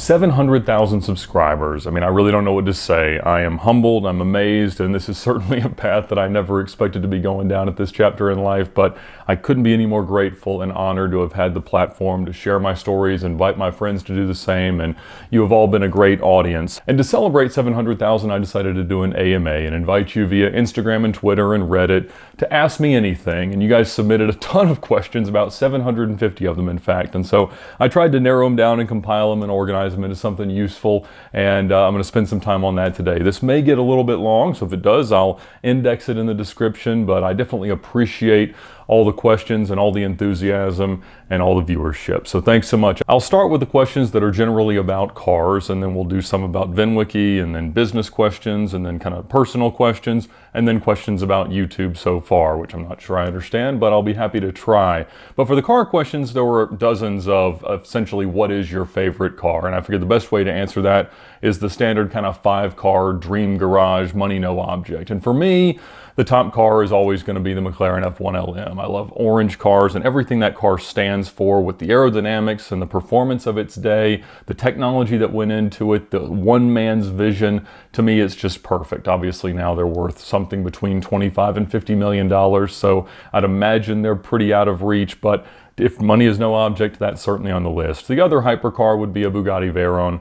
700,000 subscribers. I mean, I really don't know what to say. I am humbled, I'm amazed, and this is certainly a path that I never expected to be going down at this chapter in life, but I couldn't be any more grateful and honored to have had the platform to share my stories, invite my friends to do the same, and you have all been a great audience. And to celebrate 700,000, I decided to do an AMA and invite you via Instagram and Twitter and Reddit to ask me anything, and you guys submitted a ton of questions, about 750 of them in fact, and so I tried to narrow them down and compile them and organize them into something useful, and I'm going to spend some time on that today. This may get a little bit long, so if it does, I'll index it in the description, but I definitely appreciate all the questions and all the enthusiasm and all the viewership. So thanks so much. I'll start with the questions that are generally about cars, and then we'll do some about VINwiki, and then business questions, and then kind of personal questions, and then questions about YouTube so far, which I'm not sure I understand, but I'll be happy to try. But for the car questions, there were dozens of essentially what is your favorite car? And I figured the best way to answer that is the standard kind of 5-car dream garage, money no object. And for me, the top car is always going to be the McLaren F1 LM. I love orange cars and everything that car stands for, with the aerodynamics and the performance of its day, the technology that went into it, the one man's vision. To me, it's just perfect. Obviously now they're worth something between $25 and $50 million, so I'd imagine they're pretty out of reach, but if money is no object, that's certainly on the list. The other hypercar would be a Bugatti Veyron.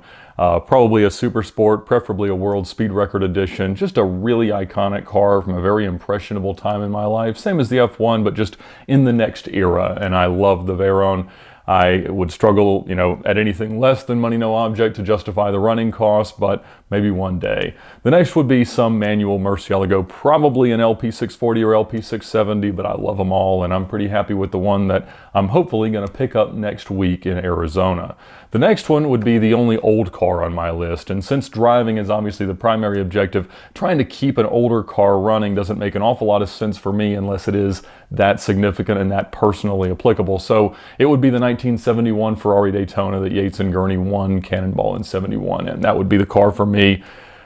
Probably a super sport, preferably a world speed record edition. Just a really iconic car from a very impressionable time in my life. Same as the F1, but just in the next era. And I love the Veyron. I would struggle, at anything less than money no object to justify the running costs, but maybe one day. The next would be some manual Murcielago, probably an LP640 or LP670, but I love them all, and I'm pretty happy with the one that I'm hopefully going to pick up next week in Arizona. The next one would be the only old car on my list, and since driving is obviously the primary objective, trying to keep an older car running doesn't make an awful lot of sense for me unless it is that significant and that personally applicable. So it would be the 1971 Ferrari Daytona that Yates and Gurney won Cannonball in '71, and that would be the car for me.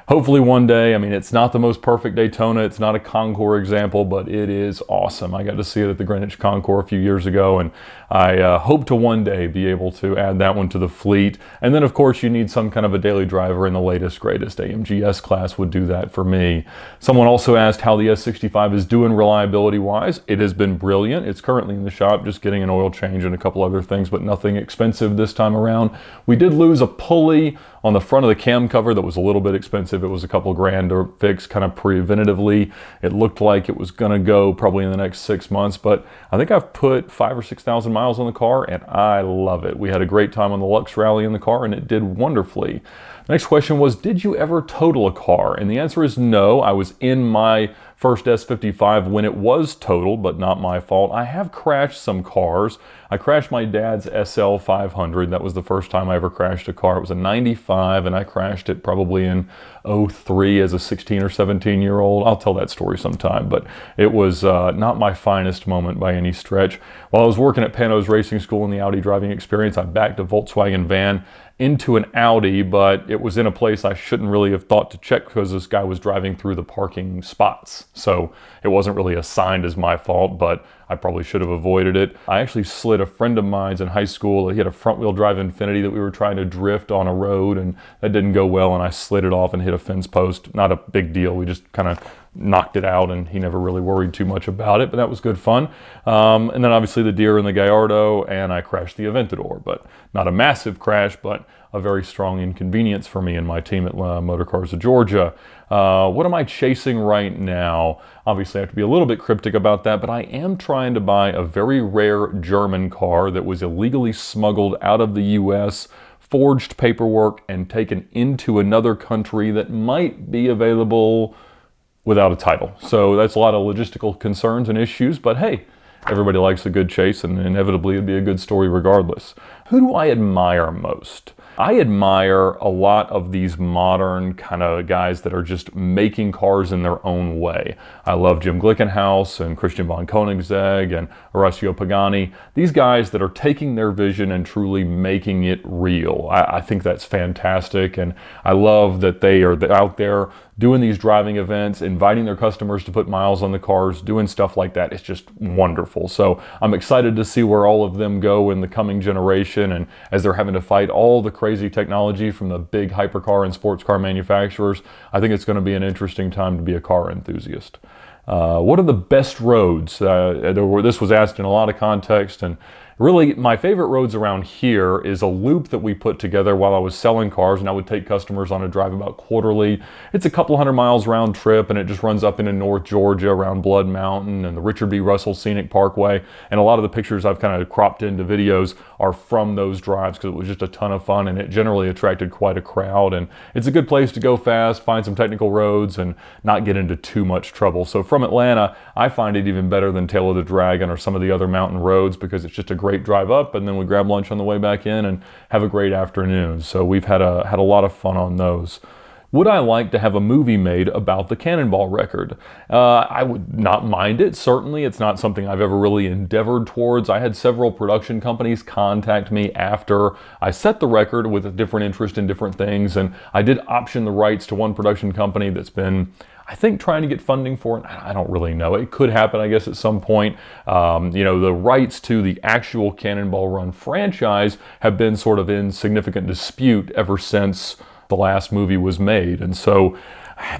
Hopefully one day. I mean, it's not the most perfect Daytona. It's not a Concours example, but it is awesome. I got to see it at the Greenwich Concours a few years ago, and I hope to one day be able to add that one to the fleet. And then, of course, you need some kind of a daily driver, and the latest, greatest AMG S-Class would do that for me. Someone also asked how the S65 is doing reliability-wise. It has been brilliant. It's currently in the shop, just getting an oil change and a couple other things, but nothing expensive this time around. We did lose a pulley on the front of the cam cover that was a little bit expensive. It was a couple grand to fix kind of preventatively. It looked like it was going to go probably in the next 6 months, but I think I've put 5,000 or 6,000 miles on the car, and I love it. We had a great time on the Lux Rally in the car, and it did wonderfully. The next question was, did you ever total a car? And the answer is no. I was in my first S55 when it was totaled, but not my fault. I have crashed some cars. I crashed my dad's SL 500. That was the first time I ever crashed a car. It was a 95, and I crashed it probably in '03 as a 16 or 17-year-old. I'll tell that story sometime, but it was not my finest moment by any stretch. While I was working at Pano's Racing School in the Audi driving experience, I backed a Volkswagen van into an Audi, but it was in a place I shouldn't really have thought to check because this guy was driving through the parking spots. So it wasn't really assigned as my fault, but I probably should have avoided it. I actually slid a friend of mine's in high school. He had a front-wheel drive Infiniti that we were trying to drift on a road, and that didn't go well, and I slid it off and hit a fence post. Not a big deal. We just kind of knocked it out, and he never really worried too much about it, but that was good fun. And then obviously the Deer and the Gallardo, and I crashed the Aventador, but not a massive crash, but a very strong inconvenience for me and my team at Motorcars of Georgia. What am I chasing right now? Obviously I have to be a little bit cryptic about that, but I am trying to buy a very rare German car that was illegally smuggled out of the US, forged paperwork, and taken into another country that might be available without a title. So that's a lot of logistical concerns and issues, but hey, everybody likes a good chase, and inevitably it'd be a good story regardless. Who do I admire most? I admire a lot of these modern kind of guys that are just making cars in their own way. I love Jim Glickenhaus and Christian von Koenigsegg and Horacio Pagani. These guys that are taking their vision and truly making it real. I think that's fantastic, and I love that they are out there doing these driving events, inviting their customers to put miles on the cars, doing stuff like that. It's just wonderful. So I'm excited to see where all of them go in the coming generation, and as they're having to fight all the crazy technology from the big hypercar and sports car manufacturers, I think it's going to be an interesting time to be a car enthusiast. What are the best roads? This was asked in a lot of context, and really my favorite roads around here is a loop that we put together while I was selling cars, and I would take customers on a drive about quarterly. It's a couple hundred miles round trip, and it just runs up into North Georgia around Blood Mountain and the Richard B. Russell Scenic Parkway. And a lot of the pictures I've kind of cropped into videos are from those drives because it was just a ton of fun, and it generally attracted quite a crowd. And it's a good place to go fast, find some technical roads, and not get into too much trouble. So from Atlanta, I find it even better than Tail of the Dragon or some of the other mountain roads because it's just a great drive up, and then we grab lunch on the way back in and have a great afternoon. So we've had a lot of fun on those. Would I like to have a movie made about the Cannonball record? I would not mind it. Certainly, it's not something I've ever really endeavored towards. I had several production companies contact me after I set the record with a different interest in different things, and I did option the rights to one production company that's been, I think, trying to get funding for it. I don't really know. It could happen, I guess, at some point. The rights to the actual Cannonball Run franchise have been sort of in significant dispute ever since the last movie was made. And so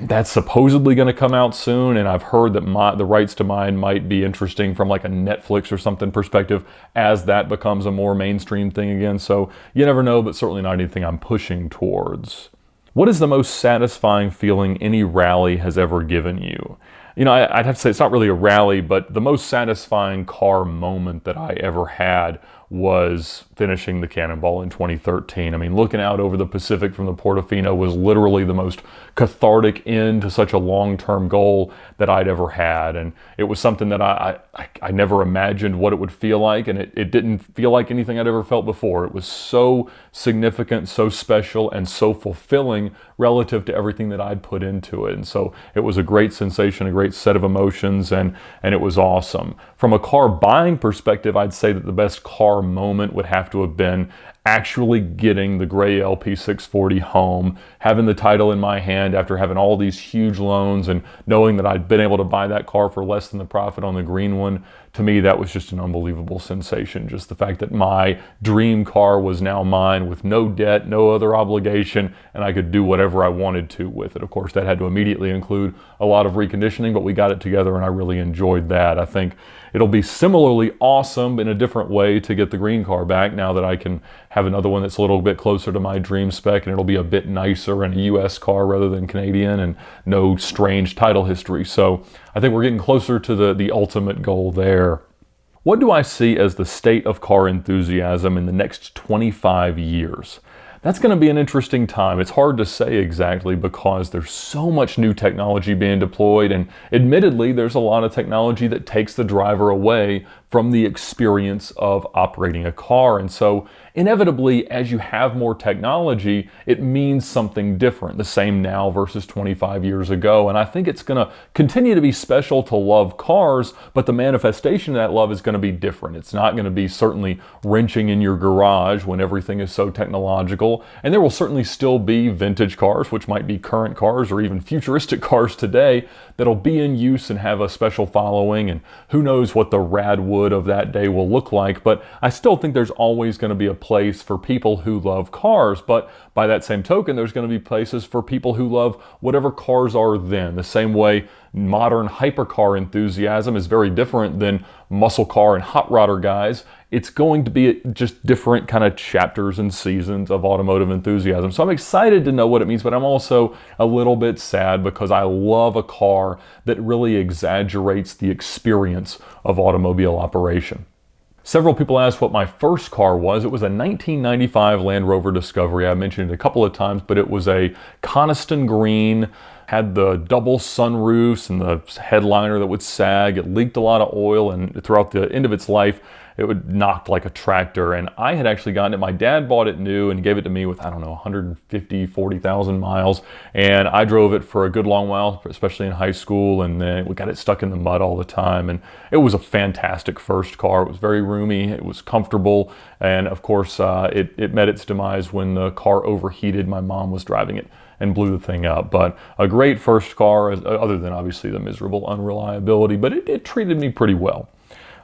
that's supposedly going to come out soon, and I've heard that the rights to mine might be interesting from like a Netflix or something perspective as that becomes a more mainstream thing again. So you never know, but certainly not anything I'm pushing towards. What is the most satisfying feeling any rally has ever given you? I'd have to say it's not really a rally, but the most satisfying car moment that I ever had was finishing the Cannonball in 2013. I mean, looking out over the Pacific from the Portofino was literally the most cathartic end to such a long-term goal that I'd ever had. And it was something that I never imagined what it would feel like, and it didn't feel like anything I'd ever felt before. It was so significant, so special, and so fulfilling relative to everything that I'd put into it. And so it was a great sensation, a great set of emotions, and it was awesome. From a car buying perspective, I'd say that the best car moment would have to have been actually getting the gray LP640 home, having the title in my hand after having all these huge loans and knowing that I'd been able to buy that car for less than the profit on the green one. To me, that was just an unbelievable sensation. Just the fact that my dream car was now mine with no debt, no other obligation, and I could do whatever I wanted to with it. Of course, that had to immediately include a lot of reconditioning, but we got it together and I really enjoyed that. I think it'll be similarly awesome in a different way to get the green car back now that I can have another one that's a little bit closer to my dream spec, and it'll be a bit nicer and a US car rather than Canadian, and no strange title history. So I think we're getting closer to the ultimate goal there. What do I see as the state of car enthusiasm in the next 25 years? That's going to be an interesting time. It's hard to say exactly because there's so much new technology being deployed, and admittedly there's a lot of technology that takes the driver away from the experience of operating a car. And so inevitably, as you have more technology, it means something different, the same now versus 25 years ago. And I think it's going to continue to be special to love cars, but the manifestation of that love is going to be different. It's not going to be certainly wrenching in your garage when everything is so technological. And there will certainly still be vintage cars, which might be current cars or even futuristic cars today, that'll be in use and have a special following. And who knows what the rad wood of that day will look like. But I still think there's always going to be a place for people who love cars. But by that same token, there's going to be places for people who love whatever cars are then. The same way modern hypercar enthusiasm is very different than muscle car and hot rodder guys. It's going to be just different kind of chapters and seasons of automotive enthusiasm. So I'm excited to know what it means, but I'm also a little bit sad because I love a car that really exaggerates the experience of automobile operation. Several people asked what my first car was. It was a 1995 Land Rover Discovery. I mentioned it a couple of times, but it was a Coniston green, had the double sunroofs and the headliner that would sag. It leaked a lot of oil, and throughout the end of its life, it would knock like a tractor. And I had actually gotten it. My dad bought it new and gave it to me with, 40,000 miles. And I drove it for a good long while, especially in high school. And then we got it stuck in the mud all the time. And it was a fantastic first car. It was very roomy. It was comfortable. And of course, it met its demise when the car overheated. My mom was driving it and blew the thing up. But a great first car, other than obviously the miserable unreliability, but it treated me pretty well.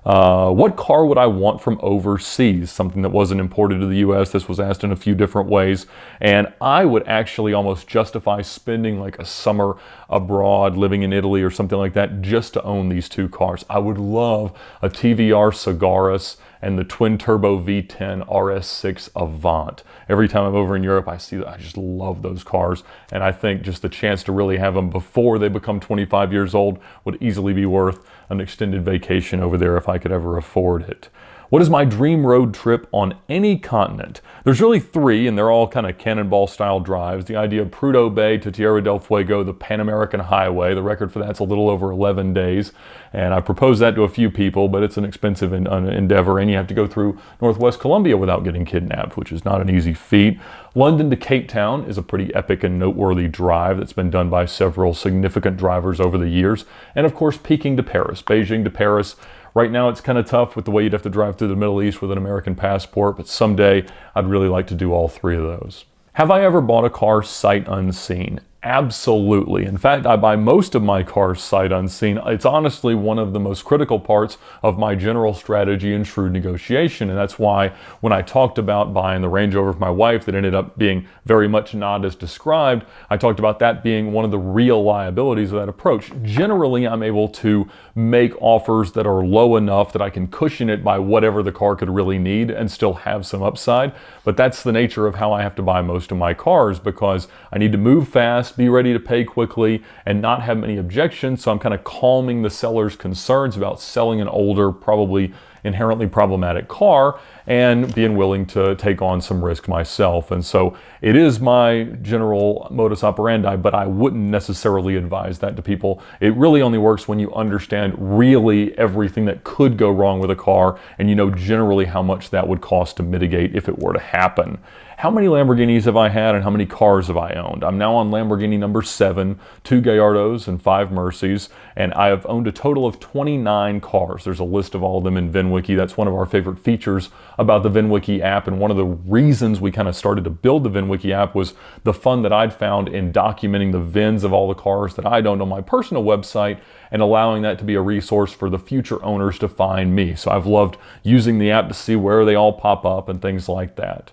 What car would I want from overseas? Something that wasn't imported to the US. This was asked in a few different ways. And I would actually almost justify spending like a summer abroad, living in Italy or something like that, just to own these two cars. I would love a TVR Sagaris and the twin-turbo V10 RS6 Avant. Every time I'm over in Europe, I see that. I just love those cars. And I think just the chance to really have them before they become 25 years old would easily be worth an extended vacation over there if I could ever afford it. What is my dream road trip on any continent? There's really three, and they're all kind of cannonball style drives. The idea of Prudhoe Bay to Tierra del Fuego, the Pan American Highway. The record for that's a little over 11 days. And I proposed that to a few people, but it's an expensive endeavor, and you have to go through Northwest Colombia without getting kidnapped, which is not an easy feat. London to Cape Town is a pretty epic and noteworthy drive that's been done by several significant drivers over the years. And of course, Peking to Paris, Beijing to Paris. Right now it's kind of tough with the way you'd have to drive through the Middle East with an American passport, but someday I'd really like to do all three of those. Have I ever bought a car sight unseen? Absolutely. In fact, I buy most of my cars sight unseen. It's honestly one of the most critical parts of my general strategy in shrewd negotiation. And that's why when I talked about buying the Range Rover for my wife that ended up being very much not as described, I talked about that being one of the real liabilities of that approach. Generally, I'm able to make offers that are low enough that I can cushion it by whatever the car could really need and still have some upside. But that's the nature of how I have to buy most of my cars, because I need to move fast, be ready to pay quickly, and not have many objections. So I'm kind of calming the seller's concerns about selling an older, probably inherently problematic car, and being willing to take on some risk myself. And so it is my general modus operandi, but I wouldn't necessarily advise that to people. It really only works when you understand really everything that could go wrong with a car, and you know generally how much that would cost to mitigate if it were to happen. How many Lamborghinis have I had and how many cars have I owned? I'm now on Lamborghini number 7, 2 Gallardos and 5 Mercies, and I have owned a total of 29 cars. There's a list of all of them in VINwiki. That's one of our favorite features about the VINwiki app, and one of the reasons we kind of started to build the VINwiki app was the fun that I'd found in documenting the VINs of all the cars that I'd owned on my personal website and allowing that to be a resource for the future owners to find me. So I've loved using the app to see where they all pop up and things like that.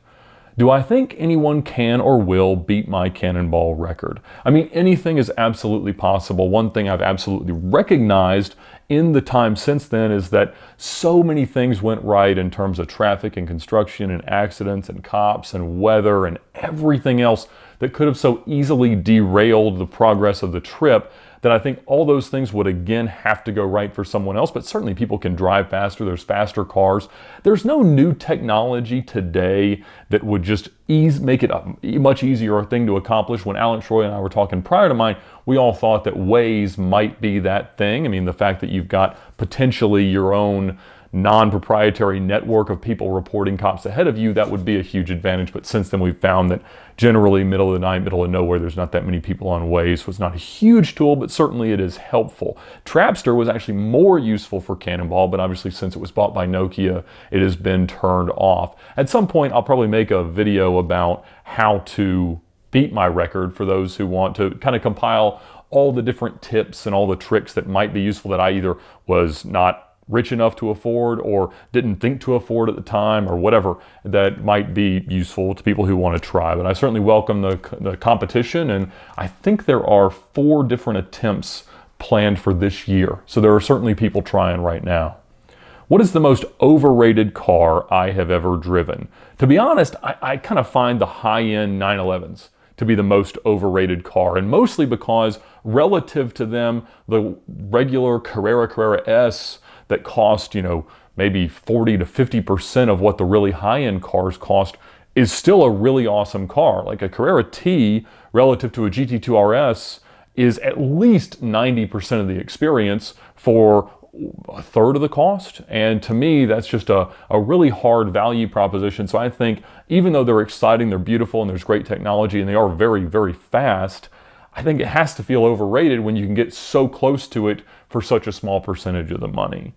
Do I think anyone can or will beat my cannonball record? I mean, anything is absolutely possible. One thing I've absolutely recognized in the time since then is that so many things went right in terms of traffic and construction and accidents and cops and weather and everything else that could have so easily derailed the progress of the trip, that I think all those things would again have to go right for someone else. But certainly people can drive faster. There's faster cars. There's no new technology today that would just make it a much easier thing to accomplish. When Alan Troy and I were talking prior to mine, we all thought that Waze might be that thing. I mean, the fact that you've got potentially your own non-proprietary network of people reporting cops ahead of you, that would be a huge advantage. But since then, we've found that generally middle of the night, middle of nowhere, there's not that many people on Waze. So it's not a huge tool, but certainly it is helpful. Trapster was actually more useful for Cannonball, but obviously since it was bought by Nokia, it has been turned off. At some point, I'll probably make a video about how to beat my record for those who want to kind of compile all the different tips and all the tricks that might be useful that I either was not rich enough to afford or didn't think to afford at the time, or whatever that might be useful to people who want to try. But I certainly welcome the competition, and I think there are 4 different attempts planned for this year. So there are certainly people trying right now. What is the most overrated car I have ever driven? To be honest, I kind of find the high-end 911s to be the most overrated car, and mostly because relative to them, the regular Carrera S that cost, maybe 40 to 50% of what the really high-end cars cost is still a really awesome car. Like a Carrera T relative to a GT2 RS is at least 90% of the experience for a third of the cost. And to me, that's just a really hard value proposition. So I think even though they're exciting, they're beautiful, and there's great technology, and they are very, very fast, I think it has to feel overrated when you can get so close to it for such a small percentage of the money.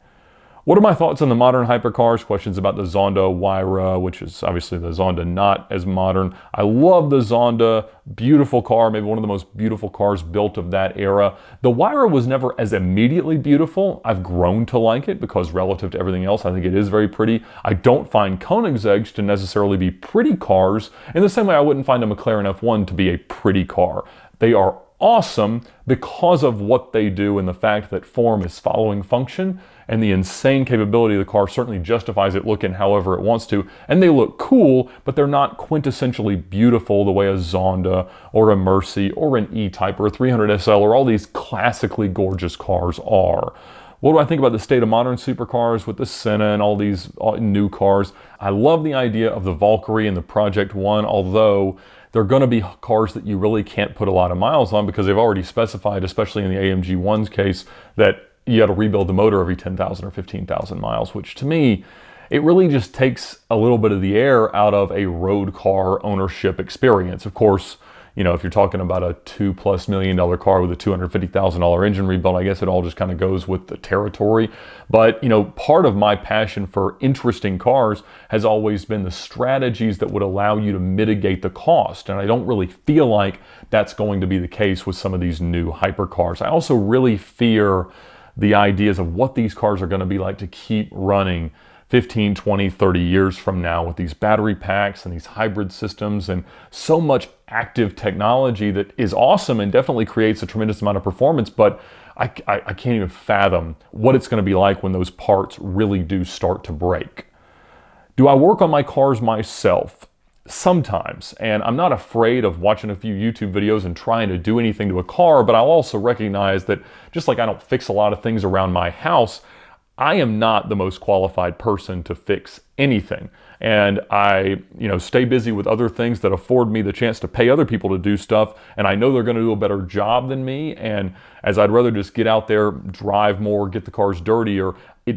What are my thoughts on the modern hypercars? Questions about the Zonda Huayra, which is obviously the Zonda not as modern. I love the Zonda, beautiful car, maybe one of the most beautiful cars built of that era. The Huayra was never as immediately beautiful. I've grown to like it because relative to everything else, I think it is very pretty. I don't find Koenigsegg's to necessarily be pretty cars in the same way I wouldn't find a McLaren F1 to be a pretty car. They are awesome because of what they do and the fact that form is following function, and the insane capability of the car certainly justifies it looking however it wants to. And they look cool, but they're not quintessentially beautiful the way a Zonda or a Mercy or an E-Type or a 300 SL or all these classically gorgeous cars are. What do I think about the state of modern supercars with the Senna and all these new cars? I love the idea of the Valkyrie and the Project One, although they're going to be cars that you really can't put a lot of miles on because they've already specified, especially in the AMG 1's case, that you got to rebuild the motor every 10,000 or 15,000 miles, which to me, it really just takes a little bit of the air out of a road car ownership experience. Of course, you know, if you're talking about a $2+ million car with a $250,000 engine rebuild, I guess it all just kind of goes with the territory. But, you know, part of my passion for interesting cars has always been the strategies that would allow you to mitigate the cost. And I don't really feel like that's going to be the case with some of these new hypercars. I also really fear the ideas of what these cars are going to be like to keep running 15, 20, 30 years from now with these battery packs and these hybrid systems and so much active technology that is awesome and definitely creates a tremendous amount of performance, but I can't even fathom what it's going to be like when those parts really do start to break. Do I work on my cars myself? Sometimes, and I'm not afraid of watching a few YouTube videos and trying to do anything to a car, but I'll also recognize that just like I don't fix a lot of things around my house, I am not the most qualified person to fix anything. And I, stay busy with other things that afford me the chance to pay other people to do stuff. And I know they're going to do a better job than me. And as I'd rather just get out there, drive more, get the cars dirtier,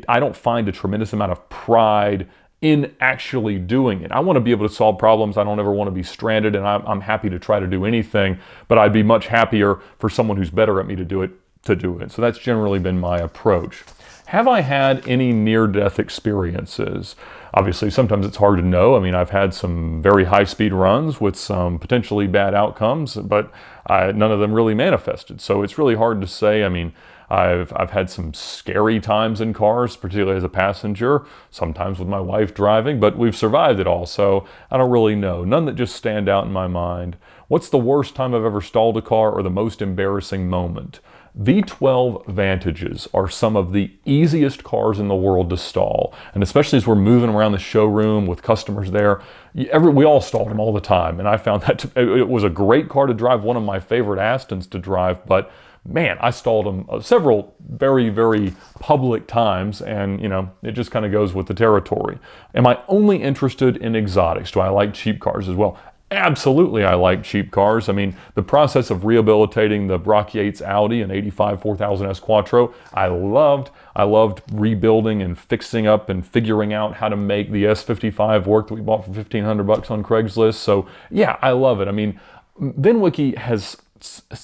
I don't find a tremendous amount of pride in actually doing it. I want to be able to solve problems. I don't ever want to be stranded, and I'm happy to try to do anything, but I'd be much happier for someone who's better at me to do it. So that's generally been my approach. Have I had any near-death experiences? Obviously, sometimes it's hard to know. I mean, I've had some very high-speed runs with some potentially bad outcomes, but none of them really manifested. So it's really hard to say. I mean, I've had some scary times in cars, particularly as a passenger, sometimes with my wife driving, but we've survived it all, so I don't really know. None that just stand out in my mind. What's the worst time I've ever stalled a car or the most embarrassing moment? V12 Vantages are some of the easiest cars in the world to stall, and especially as we're moving around the showroom with customers there, we all stalled them all the time, and I found that it was a great car to drive, one of my favorite Astons to drive, but man, I stalled them several very, very public times, and it just kind of goes with the territory. Am I only interested in exotics? Do I like cheap cars as well? Absolutely, I like cheap cars. I mean, the process of rehabilitating the Brock Yates Audi and 85 4000S Quattro, I loved rebuilding and fixing up and figuring out how to make the S55 work that we bought for $1,500 on Craigslist. So yeah, I love it. I mean, VINwiki has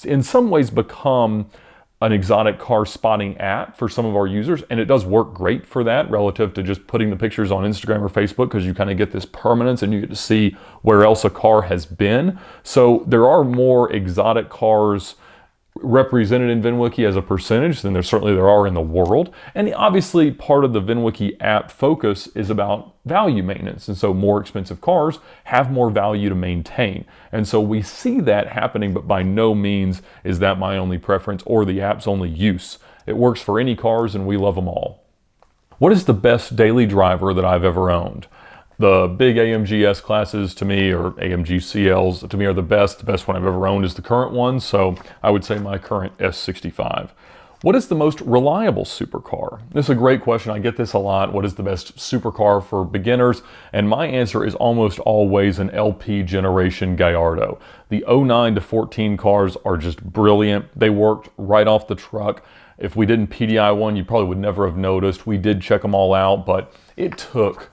in some ways become an exotic car spotting app for some of our users, and it does work great for that relative to just putting the pictures on Instagram or Facebook, because you kind of get this permanence and you get to see where else a car has been. So there are more exotic cars represented in VINwiki as a percentage than there are in the world. And obviously part of the VINwiki app focus is about value maintenance. And so more expensive cars have more value to maintain. And so we see that happening, but by no means is that my only preference or the app's only use. It works for any cars and we love them all. What is the best daily driver that I've ever owned? The big AMG S-classes to me, or AMG CLs to me, are the best. The best one I've ever owned is the current one, so I would say my current S65. What is the most reliable supercar? This is a great question. I get this a lot. What is the best supercar for beginners? And my answer is almost always an LP generation Gallardo. The 09 to 14 cars are just brilliant. They worked right off the truck. If we didn't PDI one, you probably would never have noticed. We did check them all out, but it took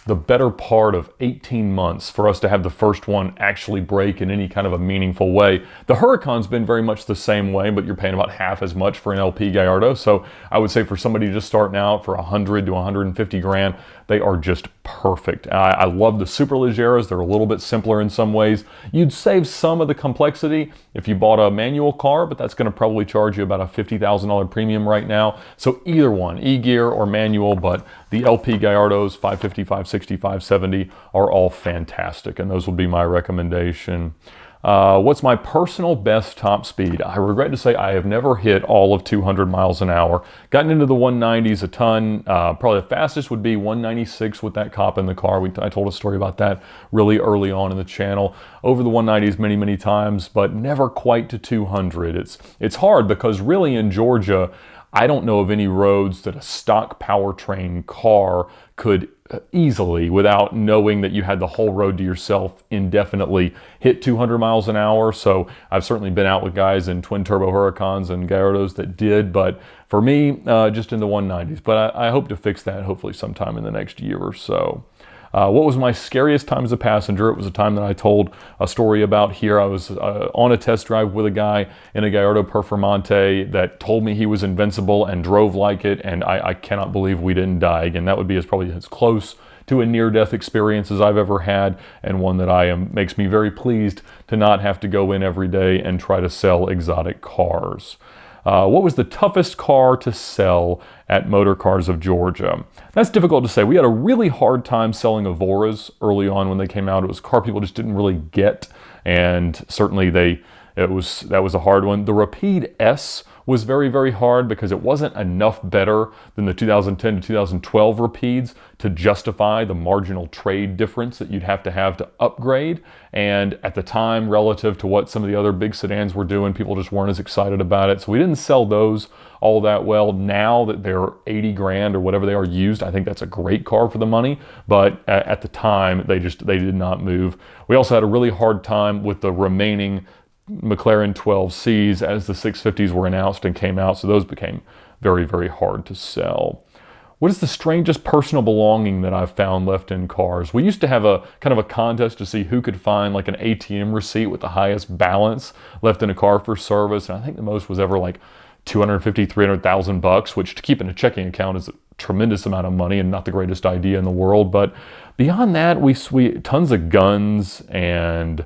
the better part of 18 months for us to have the first one actually break in any kind of a meaningful way. The Huracan's been very much the same way, but you're paying about half as much for an LP Gallardo. So I would say for somebody just starting out for 100 to 150 grand, they are just perfect. I love the Superleggeras. They're a little bit simpler in some ways. You'd save some of the complexity if you bought a manual car, but that's going to probably charge you about a $50,000 premium right now. So either one, e-gear or manual, but the LP Gallardos, 550, 560, 570 are all fantastic, and those will be my recommendation. What's my personal best top speed? I regret to say I have never hit all of 200 miles an hour. Gotten into the 190s a ton. Probably the fastest would be 196 with that cop in the car. I told a story about that really early on in the channel. Over the 190s many, many times, but never quite to 200. It's hard because really in Georgia, I don't know of any roads that a stock powertrain car could easily, without knowing that you had the whole road to yourself indefinitely, hit 200 miles an hour. So I've certainly been out with guys in twin turbo Huracans and Gallardos that did, but for me, just in the 190s. But I hope to fix that hopefully sometime in the next year or so. What was my scariest time as a passenger? It was a time that I told a story about here. I was on a test drive with a guy in a Gallardo Performante that told me he was invincible and drove like it, and I cannot believe we didn't die. Again, that would be probably as close to a near-death experience as I've ever had, and one that makes me very pleased to not have to go in every day and try to sell exotic cars. What was the toughest car to sell at Motor Cars of Georgia? That's difficult to say. We had a really hard time selling Evoras early on when they came out. It was a car people just didn't really get, and certainly that was a hard one. The Rapide S was very, very hard because it wasn't enough better than the 2010 to 2012 Rapides to justify the marginal trade difference that you'd have to upgrade. And at the time, relative to what some of the other big sedans were doing, people just weren't as excited about it. So we didn't sell those all that well. Now that they're 80 grand or whatever they are used, I think that's a great car for the money. But at the time, they did not move. We also had a really hard time with the remaining McLaren 12Cs as the 650s were announced and came out, so those became very, very hard to sell. What is the strangest personal belonging that I've found left in cars? We used to have a kind of a contest to see who could find like an ATM receipt with the highest balance left in a car for service, and I think the most was ever like 250, 300,000 bucks, which to keep in a checking account is a tremendous amount of money and not the greatest idea in the world. But beyond that, we tons of guns and,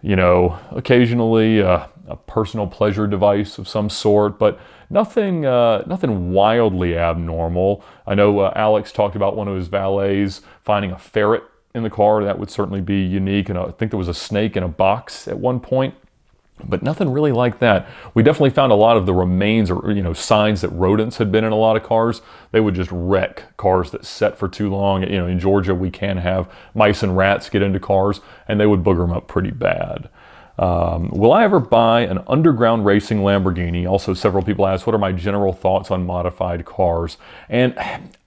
you know, occasionally a personal pleasure device of some sort, but nothing wildly abnormal. I know Alex talked about one of his valets finding a ferret in the car. That would certainly be unique, and I think there was a snake in a box at one point, but nothing really like that. We definitely found a lot of the remains or, you know, signs that rodents had been in a lot of cars. They would just wreck cars that set for too long. You know, in Georgia, we can have mice and rats get into cars, and they would booger them up pretty bad. Will I ever buy an underground racing Lamborghini? Also, several people asked, what are my general thoughts on modified cars? And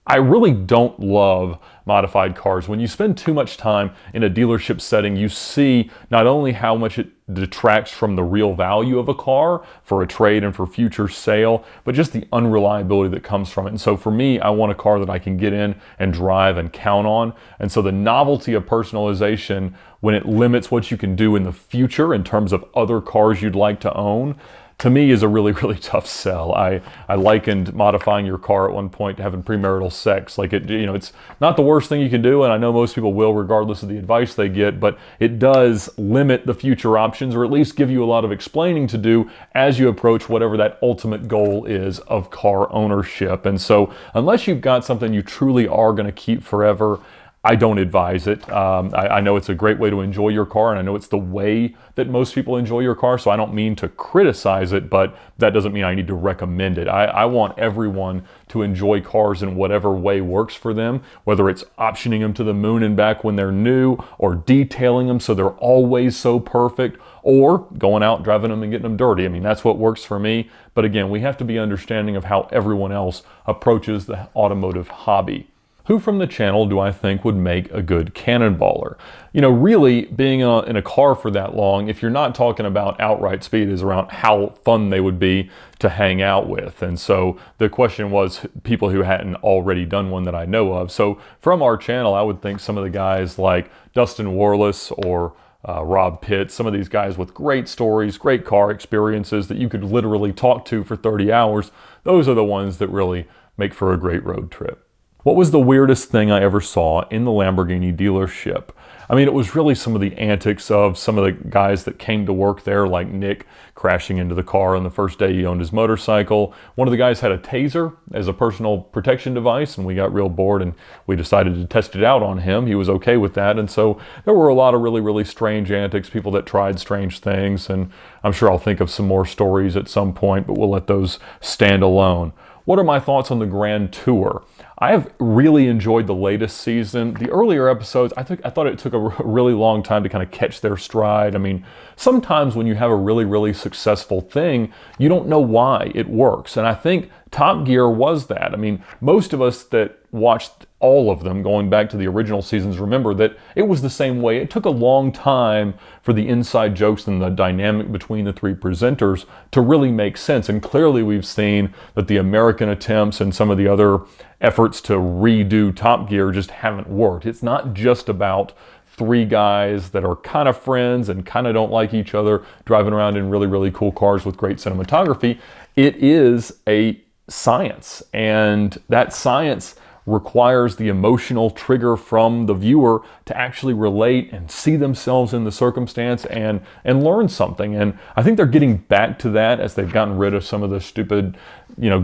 I really don't love modified cars. When you spend too much time in a dealership setting, you see not only how much it detracts from the real value of a car for a trade and for future sale, but just the unreliability that comes from it. And so for me, I want a car that I can get in and drive and count on. And so the novelty of personalization, when it limits what you can do in the future in terms of other cars you'd like to own, to me is a really, really tough sell. I likened modifying your car at one point to having premarital sex. Like it's not the worst thing you can do, and I know most people will regardless of the advice they get, but it does limit the future options, or at least give you a lot of explaining to do as you approach whatever that ultimate goal is of car ownership. And so unless you've got something you truly are going to keep forever, I don't advise it. I know it's a great way to enjoy your car, and I know it's the way that most people enjoy your car, so I don't mean to criticize it, but that doesn't mean I need to recommend it. I want everyone to enjoy cars in whatever way works for them, whether it's optioning them to the moon and back when they're new, or detailing them so they're always so perfect, or going out, driving them and getting them dirty. I mean, that's what works for me. But again, we have to be understanding of how everyone else approaches the automotive hobby. Who from the channel do I think would make a good cannonballer? You know, really being in a car for that long, if you're not talking about outright speed, is around how fun they would be to hang out with. And so the question was people who hadn't already done one that I know of. So from our channel, I would think some of the guys like Dustin Warless or Rob Pitt, some of these guys with great stories, great car experiences that you could literally talk to for 30 hours. Those are the ones that really make for a great road trip. What was the weirdest thing I ever saw in the Lamborghini dealership? I mean, it was really some of the antics of some of the guys that came to work there, like Nick crashing into the car on the first day he owned his motorcycle. One of the guys had a taser as a personal protection device, and we got real bored and we decided to test it out on him. He was okay with that. And so there were a lot of really, really strange antics, people that tried strange things. And I'm sure I'll think of some more stories at some point, but we'll let those stand alone. What are my thoughts on the Grand Tour? I have really enjoyed the latest season. The earlier episodes, I thought it took a really long time to kind of catch their stride. I mean, sometimes when you have a really, really successful thing, you don't know why it works. And I think Top Gear was that. I mean, most of us that watched all of them going back to the original seasons remember that it was the same way. It took a long time for the inside jokes and the dynamic between the three presenters to really make sense. And clearly we've seen that the American attempts and some of the other efforts to redo Top Gear just haven't worked. It's not just about three guys that are kind of friends and kind of don't like each other driving around in really, really cool cars with great cinematography. It is a science, and that science requires the emotional trigger from the viewer to actually relate and see themselves in the circumstance and learn something. And I think they're getting back to that as they've gotten rid of some of the stupid,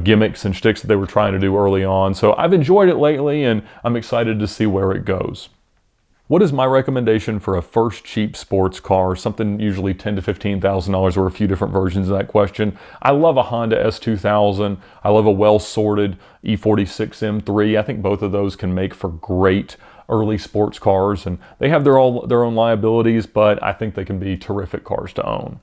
gimmicks and shticks that they were trying to do early on. So I've enjoyed it lately, and I'm excited to see where it goes. What is my recommendation for a first cheap sports car? Something usually $10,000 to $15,000, or a few different versions of that question. I love a Honda S2000. I love a well-sorted E46 M3. I think both of those can make for great early sports cars, and they have their own liabilities, but I think they can be terrific cars to own.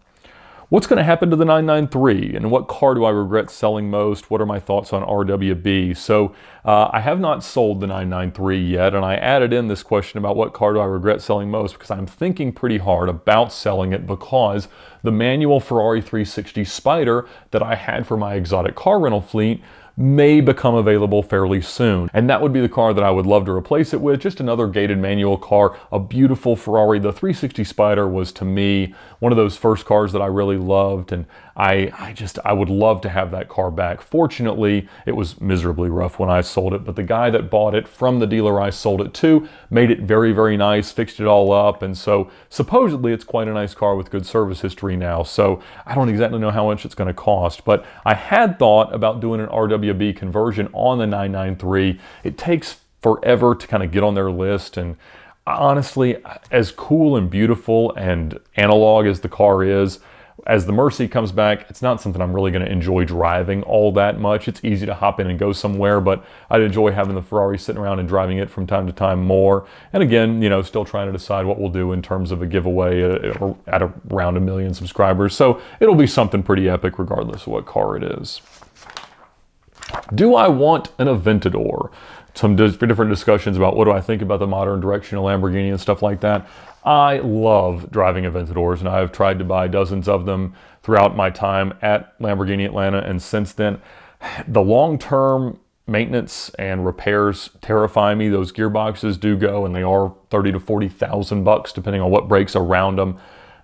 What's going to happen to the 993, and what car do I regret selling most? What are my thoughts on RWB? So I have not sold the 993 yet, and I added in this question about what car do I regret selling most because I'm thinking pretty hard about selling it, because the manual Ferrari 360 Spider that I had for my exotic car rental fleet may become available fairly soon. And that would be the car that I would love to replace it with, just another gated manual car, a beautiful Ferrari. The 360 Spider was, to me, one of those first cars that I really loved, and I would love to have that car back. Fortunately, it was miserably rough when I sold it, but the guy that bought it from the dealer I sold it to made it very, very nice, fixed it all up, and so supposedly it's quite a nice car with good service history now. So I don't exactly know how much it's going to cost, but I had thought about doing an RWB conversion on the 993. It takes forever to kind of get on their list, and honestly, as cool and beautiful and analog as the car is, as the Mercy comes back, it's not something I'm really going to enjoy driving all that much. It's easy to hop in and go somewhere, but I'd enjoy having the Ferrari sitting around and driving it from time to time more. And again, still trying to decide what we'll do in terms of a giveaway at around 1 million subscribers. So it'll be something pretty epic regardless of what car it is. Do I want an Aventador? Some different discussions about what do I think about the modern directional Lamborghini and stuff like that. I love driving Aventadors, and I've tried to buy dozens of them throughout my time at Lamborghini Atlanta, and since then. The long-term maintenance and repairs terrify me. Those gearboxes do go, and they are $30,000 to $40,000 depending on what breaks around them.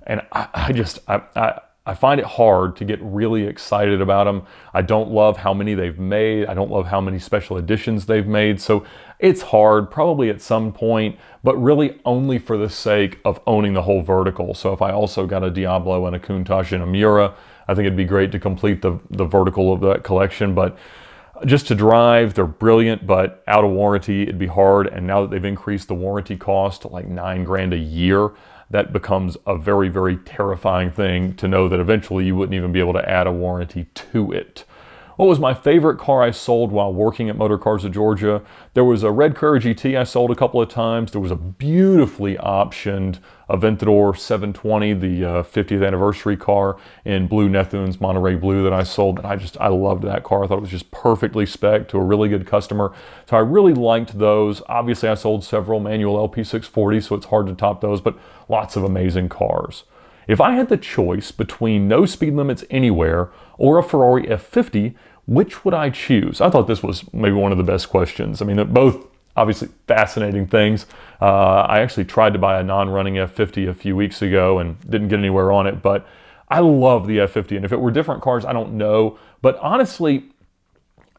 And I find it hard to get really excited about them. I don't love how many they've made. I don't love how many special editions they've made. So it's hard, probably at some point, but really only for the sake of owning the whole vertical. So if I also got a Diablo and a Countach and a Miura, I think it'd be great to complete the vertical of that collection. But just to drive, they're brilliant, but out of warranty, it'd be hard. And now that they've increased the warranty cost to like $9,000 a year, that becomes a very, very terrifying thing to know that eventually you wouldn't even be able to add a warranty to it. What was my favorite car I sold while working at Motor Cars of Georgia? There was a red Carrera GT I sold a couple of times. There was a beautifully optioned Aventador 720, the 50th anniversary car in blue Nethunes, Monterey blue that I sold. And I loved that car. I thought it was just perfectly spec'd to a really good customer. So I really liked those. Obviously I sold several manual LP640, so it's hard to top those, but lots of amazing cars. If I had the choice between no speed limits anywhere or a Ferrari F50, which would I choose? I thought this was maybe one of the best questions. I mean, both obviously fascinating things. I actually tried to buy a non-running F50 a few weeks ago and didn't get anywhere on it, but I love the F50. And if it were different cars, I don't know. But honestly,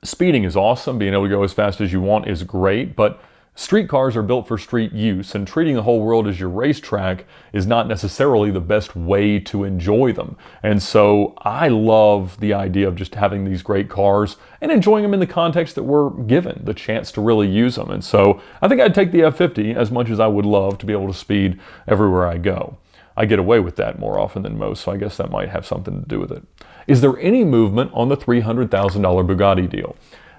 speeding is awesome. Being able to go as fast as you want is great, but street cars are built for street use, and treating the whole world as your racetrack is not necessarily the best way to enjoy them. And so I love the idea of just having these great cars and enjoying them in the context that we're given the chance to really use them. And so I think I'd take the F50 as much as I would love to be able to speed everywhere I go. I get away with that more often than most, so I guess that might have something to do with it. Is there any movement on the $300,000 Bugatti deal?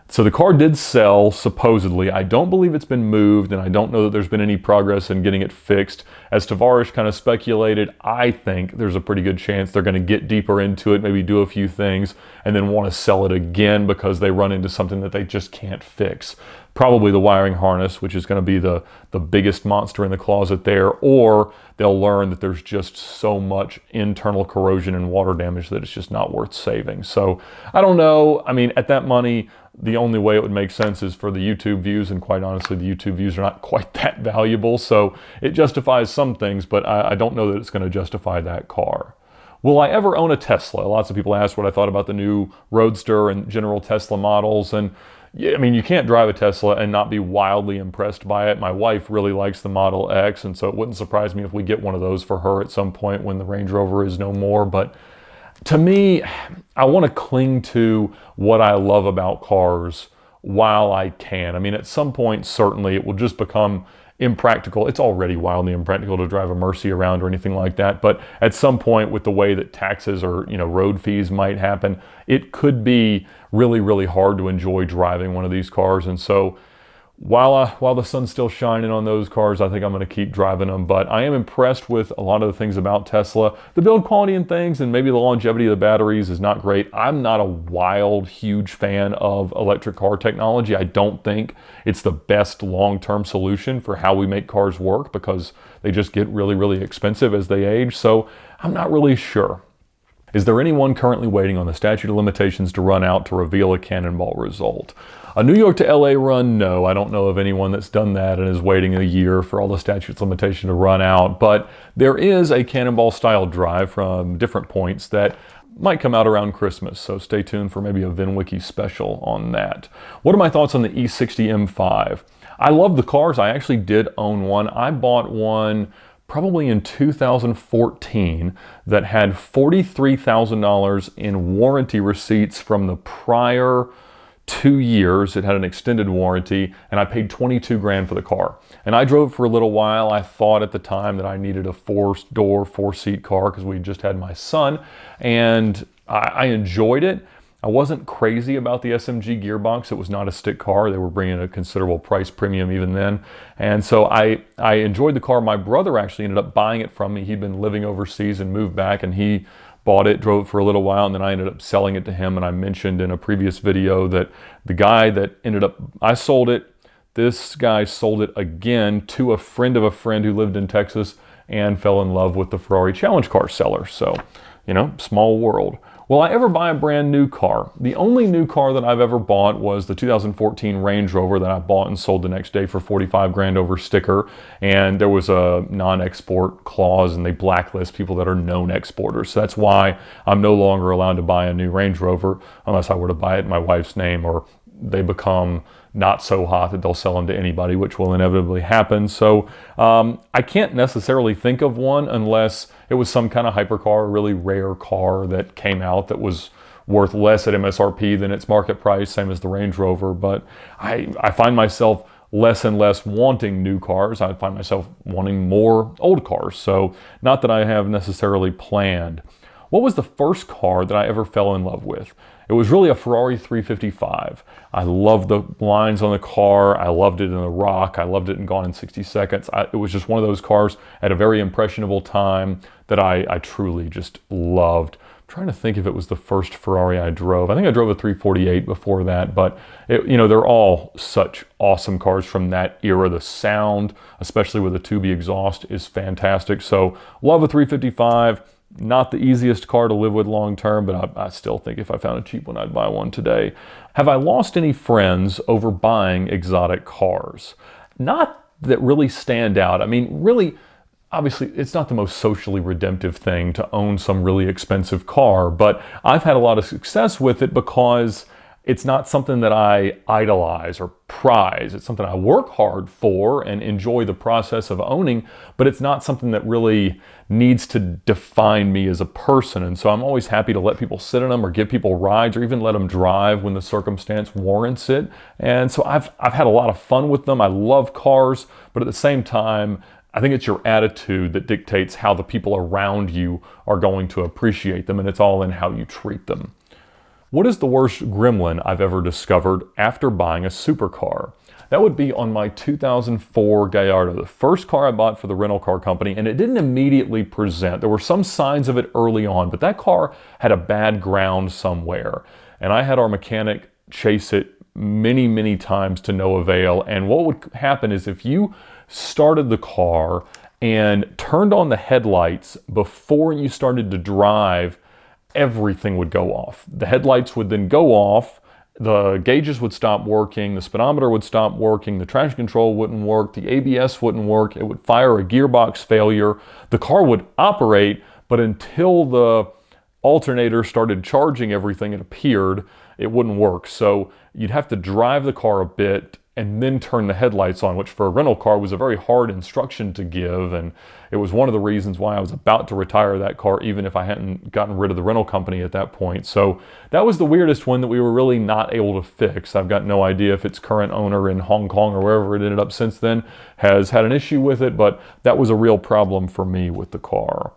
So the car did sell, supposedly. I don't believe it's been moved, and I don't know that there's been any progress in getting it fixed. As Tavares kind of speculated, I think there's a pretty good chance they're going to get deeper into it, maybe do a few things, and then want to sell it again because they run into something that they just can't fix. Probably the wiring harness, which is going to be the biggest monster in the closet there, or they'll learn that there's just so much internal corrosion and water damage that it's just not worth saving. So I don't know. I mean, at that money, the only way it would make sense is for the YouTube views, and quite honestly, the YouTube views are not quite that valuable, so it justifies some things, but I don't know that it's going to justify that car. Will I ever own a Tesla? Lots of people ask what I thought about the new Roadster and general Tesla models, and yeah, I mean, you can't drive a Tesla and not be wildly impressed by it. My wife really likes the Model X, and so it wouldn't surprise me if we get one of those for her at some point when the Range Rover is no more, but to me, I want to cling to what I love about cars while I can. I mean, at some point, certainly it will just become impractical. It's already wildly impractical to drive a Mercy around or anything like that. But at some point, with the way that taxes or, road fees might happen, it could be really, really hard to enjoy driving one of these cars. And so while the sun's still shining on those cars, I think I'm going to keep driving them. But I am impressed with a lot of the things about Tesla. The build quality and things, and maybe the longevity of the batteries is not great. I'm not a wild, huge fan of electric car technology. I don't think it's the best long-term solution for how we make cars work because they just get really, really expensive as they age. So I'm not really sure. Is there anyone currently waiting on the statute of limitations to run out to reveal a cannonball result? A New York to LA run, no. I don't know of anyone that's done that and is waiting a year for all the statute of limitation to run out. But there is a cannonball style drive from different points that might come out around Christmas. So stay tuned for maybe a VINwiki special on that. What are my thoughts on the E60 M5? I love the cars. I actually did own one. I bought one probably in 2014 that had $43,000 in warranty receipts from the prior 2 years. It had an extended warranty, and I paid 22 grand for the car. And I drove for a little while. I thought at the time that I needed a 4-door, 4-seat car because we just had my son, and I enjoyed it. I wasn't crazy about the SMG gearbox. It was not a stick car. They were bringing a considerable price premium even then. And so I enjoyed the car. My brother actually ended up buying it from me. He'd been living overseas and moved back, and he bought it, drove it for a little while, and then I ended up selling it to him. And I mentioned in a previous video that the guy that I sold it, this guy sold it again to a friend of a friend who lived in Texas and fell in love with the Ferrari Challenge car seller. So, small world. Will I ever buy a brand new car? The only new car that I've ever bought was the 2014 Range Rover that I bought and sold the next day for 45 grand over sticker. And there was a non-export clause, and they blacklist people that are known exporters. So that's why I'm no longer allowed to buy a new Range Rover unless I were to buy it in my wife's name, or they become not so hot that they'll sell them to anybody, which will inevitably happen. So I can't necessarily think of one unless it was some kind of hypercar, a really rare car that came out that was worth less at MSRP than its market price, same as the Range Rover. But I find myself less and less wanting new cars. I find myself wanting more old cars. So not that I have necessarily planned. What was the first car that I ever fell in love with? It was really a Ferrari 355. I loved the lines on the car. I loved it in the rock. I loved it in Gone in 60 Seconds. It was just one of those cars at a very impressionable time that I truly just loved. I'm trying to think if it was the first Ferrari I drove. I think I drove a 348 before that, but they're all such awesome cars from that era. The sound, especially with the Tubi exhaust, is fantastic. So love a 355. Not the easiest car to live with long term, but I still think if I found a cheap one, I'd buy one today. Have I lost any friends over buying exotic cars? Not that really stand out. I mean, really, obviously, it's not the most socially redemptive thing to own some really expensive car, but I've had a lot of success with it because it's not something that I idolize or prize. It's something I work hard for and enjoy the process of owning, but it's not something that really needs to define me as a person. And so I'm always happy to let people sit in them or give people rides or even let them drive when the circumstance warrants it. And so I've had a lot of fun with them. I love cars, but at the same time, I think it's your attitude that dictates how the people around you are going to appreciate them, and it's all in how you treat them. What is the worst gremlin I've ever discovered after buying a supercar? That would be on my 2004 Gallardo, the first car I bought for the rental car company, and it didn't immediately present. There were some signs of it early on, but that car had a bad ground somewhere, and I had our mechanic chase it many, many times to no avail. And what would happen is if you started the car and turned on the headlights before you started to drive, everything would go off. The headlights would then go off, the gauges would stop working, the speedometer would stop working, the traction control wouldn't work, the ABS wouldn't work, it would fire a gearbox failure. The car would operate, but until the alternator started charging everything, it appeared, it wouldn't work. So you'd have to drive the car a bit and then turn the headlights on, which for a rental car was a very hard instruction to give. And it was one of the reasons why I was about to retire that car, even if I hadn't gotten rid of the rental company at that point. So that was the weirdest one that we were really not able to fix. I've got no idea if its current owner in Hong Kong or wherever it ended up since then has had an issue with it, but that was a real problem for me with the car.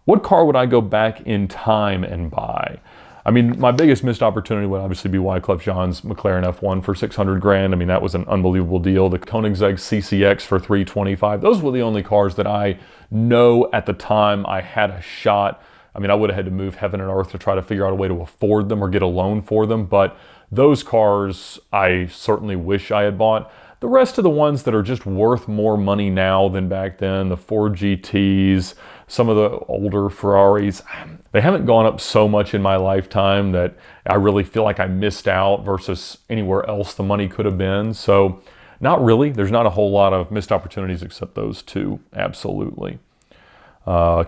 What car would I go back in time and buy? I mean, my biggest missed opportunity would obviously be Wyclef Jean's McLaren F1 for 600 grand. I mean, that was an unbelievable deal. The Koenigsegg CCX for 325. Those were the only cars that I know at the time I had a shot. I mean, I would have had to move heaven and earth to try to figure out a way to afford them or get a loan for them. But those cars I certainly wish I had bought. The rest of the ones that are just worth more money now than back then, the Ford GTs, some of the older Ferraris, they haven't gone up so much in my lifetime that I really feel like I missed out versus anywhere else the money could have been. So not really. There's not a whole lot of missed opportunities except those two. Absolutely.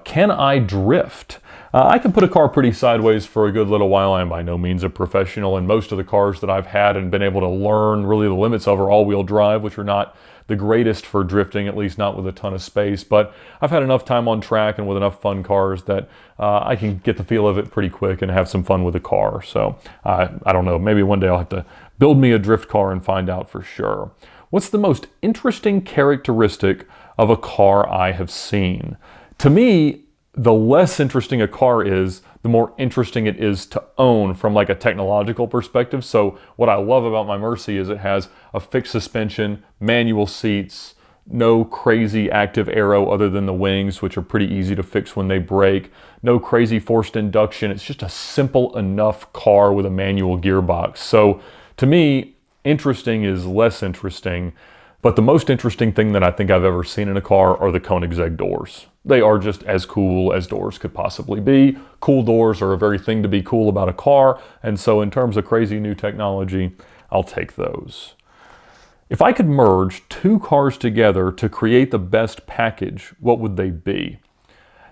Can I drift? I can put a car pretty sideways for a good little while. I am by no means a professional, and most of the cars that I've had and been able to learn really the limits of are all-wheel drive, which are not the greatest for drifting, at least not with a ton of space. But I've had enough time on track and with enough fun cars that I can get the feel of it pretty quick and have some fun with the car. So I don't know, maybe one day I'll have to build me a drift car and find out for sure. What's the most interesting characteristic of a car I have seen? To me, the less interesting a car is, the more interesting it is to own from like a technological perspective. So what I love about my Mercy is it has a fixed suspension, manual seats, no crazy active aero other than the wings, which are pretty easy to fix when they break, no crazy forced induction. It's just a simple enough car with a manual gearbox. So to me, interesting is less interesting. But the most interesting thing that I think I've ever seen in a car are the Koenigsegg doors. They are just as cool as doors could possibly be. Cool doors are a very thing to be cool about a car, and so in terms of crazy new technology, I'll take those. If I could merge two cars together to create the best package, what would they be?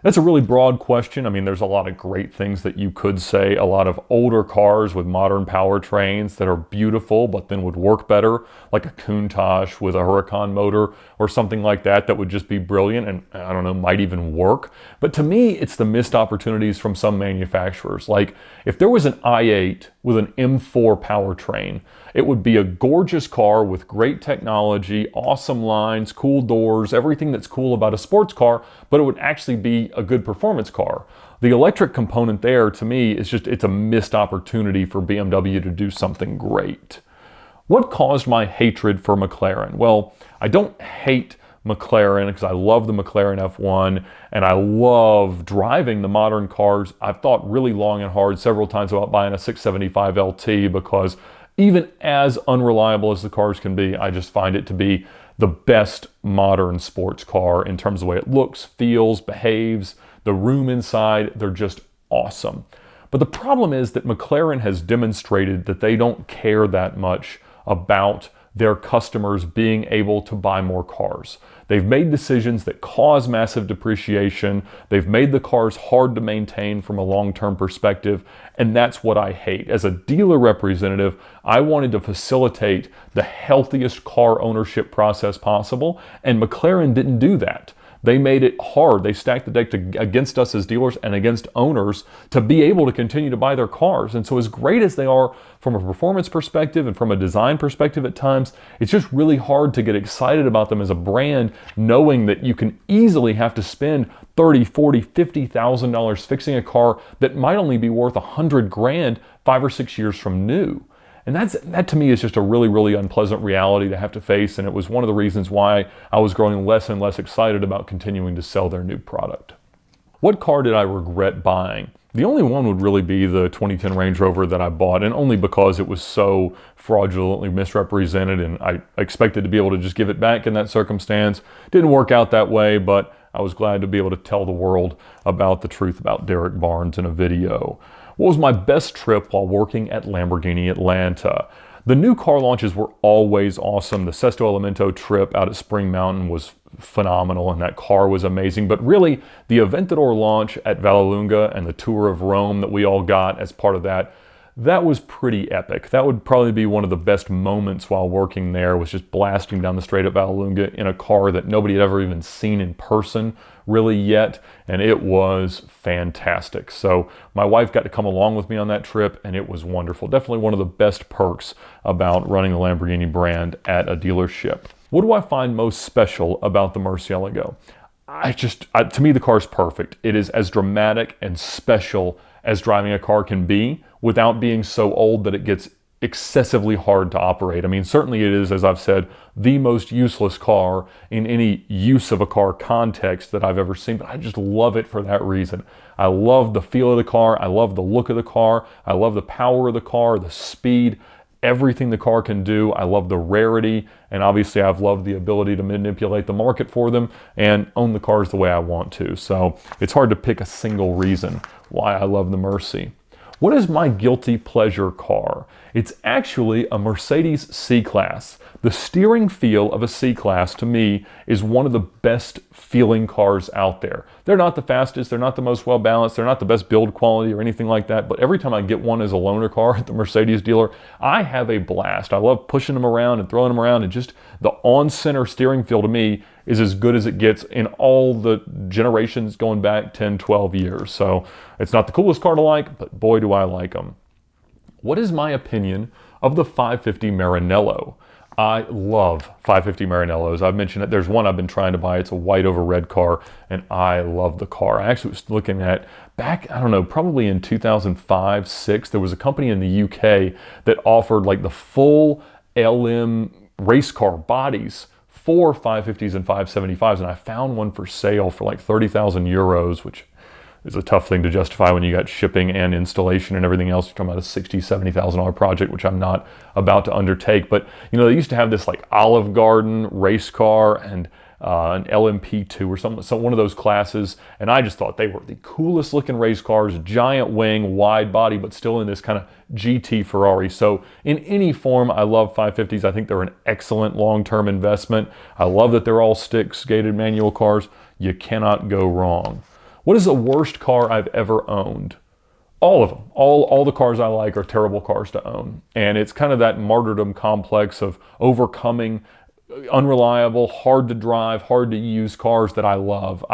That's a really broad question. I mean, there's a lot of great things that you could say. A lot of older cars with modern powertrains that are beautiful, but then would work better, like a Countach with a Huracan motor or something like that, that would just be brilliant and, I don't know, might even work. But to me, it's the missed opportunities from some manufacturers. Like, if there was an i8 with an M4 powertrain, it would be a gorgeous car with great technology, awesome lines, cool doors, everything that's cool about a sports car, but it would actually be a good performance car. The electric component there, to me, is just, it's a missed opportunity for BMW to do something great. What caused my hatred for McLaren? Well, I don't hate McLaren because I love the McLaren F1 and I love driving the modern cars. I've thought really long and hard several times about buying a 675 LT because even as unreliable as the cars can be, I just find it to be the best modern sports car in terms of the way it looks, feels, behaves, the room inside. They're just awesome. But the problem is that McLaren has demonstrated that they don't care that much about their customers being able to buy more cars. They've made decisions that cause massive depreciation. They've made the cars hard to maintain from a long-term perspective, and that's what I hate. As a dealer representative, I wanted to facilitate the healthiest car ownership process possible, and McLaren didn't do that. They made it hard. They stacked the deck against us as dealers and against owners to be able to continue to buy their cars. And so as great as they are from a performance perspective and from a design perspective at times, it's just really hard to get excited about them as a brand, knowing that you can easily have to spend $30,000, $40,000, $50,000 fixing a car that might only be worth $100,000 5 or 6 years from new. And that to me is just a really, really unpleasant reality to have to face, and it was one of the reasons why I was growing less and less excited about continuing to sell their new product. What car did I regret buying? The only one would really be the 2010 Range Rover that I bought, and only because it was so fraudulently misrepresented and I expected to be able to just give it back in that circumstance. Didn't work out that way, but I was glad to be able to tell the world about the truth about Derek Barnes in a video. What was my best trip while working at Lamborghini Atlanta? The new car launches were always awesome. The Sesto Elemento trip out at Spring Mountain was phenomenal and that car was amazing. But really, the Aventador launch at Vallelunga and the tour of Rome that we all got as part of that, that was pretty epic. That would probably be one of the best moments while working there, was just blasting down the straight at Vallelunga in a car that nobody had ever even seen in person really yet, and it was fantastic. So my wife got to come along with me on that trip, and it was wonderful. Definitely one of the best perks about running the Lamborghini brand at a dealership. What do I find most special about the Murcielago? To me, the car is perfect. It is as dramatic and special as driving a car can be without being so old that it gets excessively hard to operate. I mean, certainly it is, as I've said, the most useless car in any use of a car context that I've ever seen, but I just love it for that reason. I love the feel of the car. I love the look of the car. I love the power of the car, the speed, everything the car can do. I love the rarity, and obviously I've loved the ability to manipulate the market for them and own the cars the way I want to. So it's hard to pick a single reason why I love the Mercy. What is my guilty pleasure car? It's actually a Mercedes C-Class. The steering feel of a C-Class, to me, is one of the best feeling cars out there. They're not the fastest, they're not the most well-balanced, they're not the best build quality or anything like that, but every time I get one as a loaner car at the Mercedes dealer, I have a blast. I love pushing them around and throwing them around, and just the on-center steering feel to me is as good as it gets in all the generations going back 10, 12 years. So it's not the coolest car to like, but boy do I like them. What is my opinion of the 550 Maranello? I love 550 Maranellos. I've mentioned it. There's one I've been trying to buy. It's a white over red car, and I love the car. I actually was looking at back, I don't know, probably in 2005, 6, there was a company in the UK that offered like the full LM race car bodies for 550s and 575s, and I found one for sale for like 30,000 euros, which is a tough thing to justify when you got shipping and installation and everything else. You're talking about a $60,000, $70,000 project, which I'm not about to undertake. But you know, they used to have this like Olive Garden race car and an LMP2 or one of those classes, and I just thought they were the coolest looking race cars, giant wing, wide body, but still in this kind of GT Ferrari. So in any form, I love 550s. I think they're an excellent long-term investment. I love that they're all stick-gated manual cars. You cannot go wrong. What is the worst car I've ever owned? All of them. All the cars I like are terrible cars to own. And it's kind of that martyrdom complex of overcoming unreliable, hard to drive, hard to use cars that I love.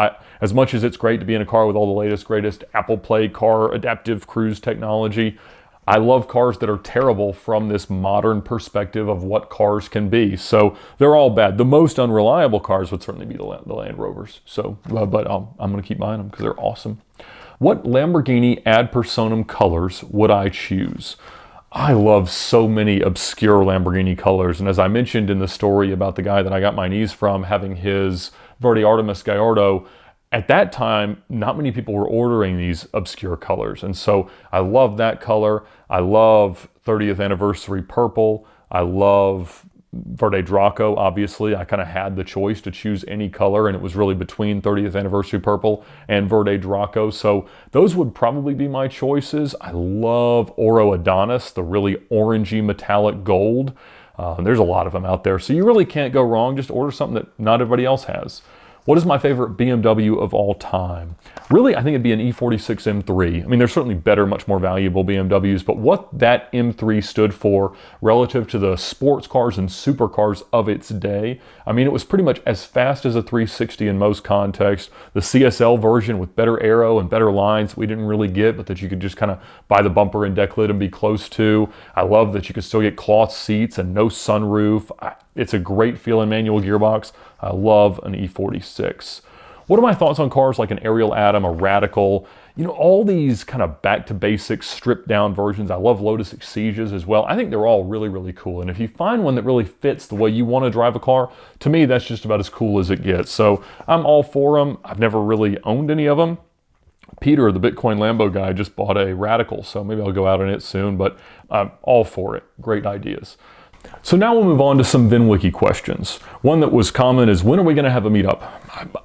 As much as it's great to be in a car with all the latest, greatest Apple Play car adaptive cruise technology, I love cars that are terrible from this modern perspective of what cars can be. So they're all bad. The most unreliable cars would certainly be the Land Rovers. So, but I'm going to keep buying them because they're awesome. What Lamborghini ad personam colors would I choose? I love so many obscure Lamborghini colors, and as I mentioned in the story about the guy that I got my knees from having his Verde Artemis Gallardo, at that time, not many people were ordering these obscure colors, and so I love that color. I love 30th anniversary purple. I love Verde Draco, obviously. I kind of had the choice to choose any color, and it was really between 30th anniversary purple and Verde Draco, so those would probably be my choices. I love Oro Adonis, the really orangey metallic gold. There's a lot of them out there, so you really can't go wrong. Just order something that not everybody else has. What is my favorite BMW of all time? Really, I think it'd be an E46 M3. I mean, there's certainly better, much more valuable BMWs, but what that M3 stood for relative to the sports cars and supercars of its day, I mean, it was pretty much as fast as a 360 in most contexts. The CSL version with better aero and better lines we didn't really get, but that you could just kind of buy the bumper and deck lid and be close to. I love that you could still get cloth seats and no sunroof. It's a great feeling manual gearbox. I love an E46. What are my thoughts on cars like an Ariel Atom, a Radical? You know, all these kind of back to basics, stripped down versions. I love Lotus Exiges as well. I think they're all really, really cool. And if you find one that really fits the way you want to drive a car, to me, that's just about as cool as it gets. So I'm all for them. I've never really owned any of them. Peter, the Bitcoin Lambo guy, just bought a Radical, so maybe I'll go out on it soon, but I'm all for it. Great ideas. So now we'll move on to some VINwiki questions. One that was common is, when are we going to have a meetup?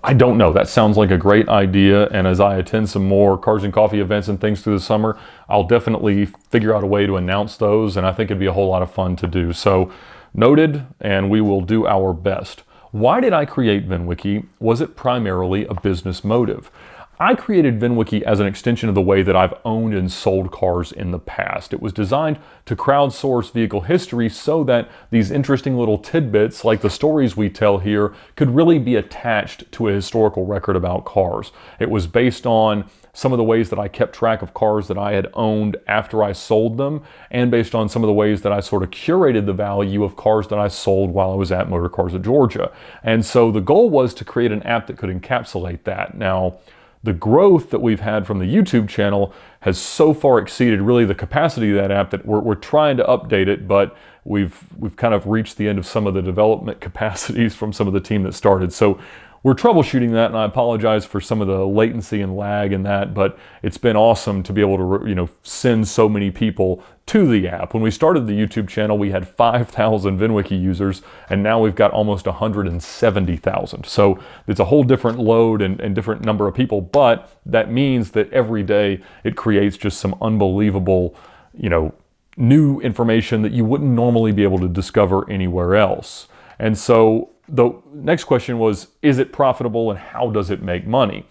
I don't know. That sounds like a great idea, and as I attend some more Cars and Coffee events and things through the summer, I'll definitely figure out a way to announce those, and I think it'd be a whole lot of fun to do. So noted, and we will do our best. Why did I create VINwiki? Was it primarily a business motive? I created VINwiki as an extension of the way that I've owned and sold cars in the past. It was designed to crowdsource vehicle history so that these interesting little tidbits, like the stories we tell here, could really be attached to a historical record about cars. It was based on some of the ways that I kept track of cars that I had owned after I sold them, and based on some of the ways that I sort of curated the value of cars that I sold while I was at Motor Cars of Georgia. And so the goal was to create an app that could encapsulate that. Now, the growth that we've had from the YouTube channel has so far exceeded really the capacity of that app that we're trying to update it, but we've kind of reached the end of some of the development capacities from some of the team that started. So we're troubleshooting that, and I apologize for some of the latency and lag in that, but it's been awesome to be able to, send so many people to the app. When we started the YouTube channel, we had 5,000 VINwiki users, and now we've got almost 170,000. So it's a whole different load and different number of people, but that means that every day it creates just some unbelievable, new information that you wouldn't normally be able to discover anywhere else. And so the next question was, is it profitable and how does it make money?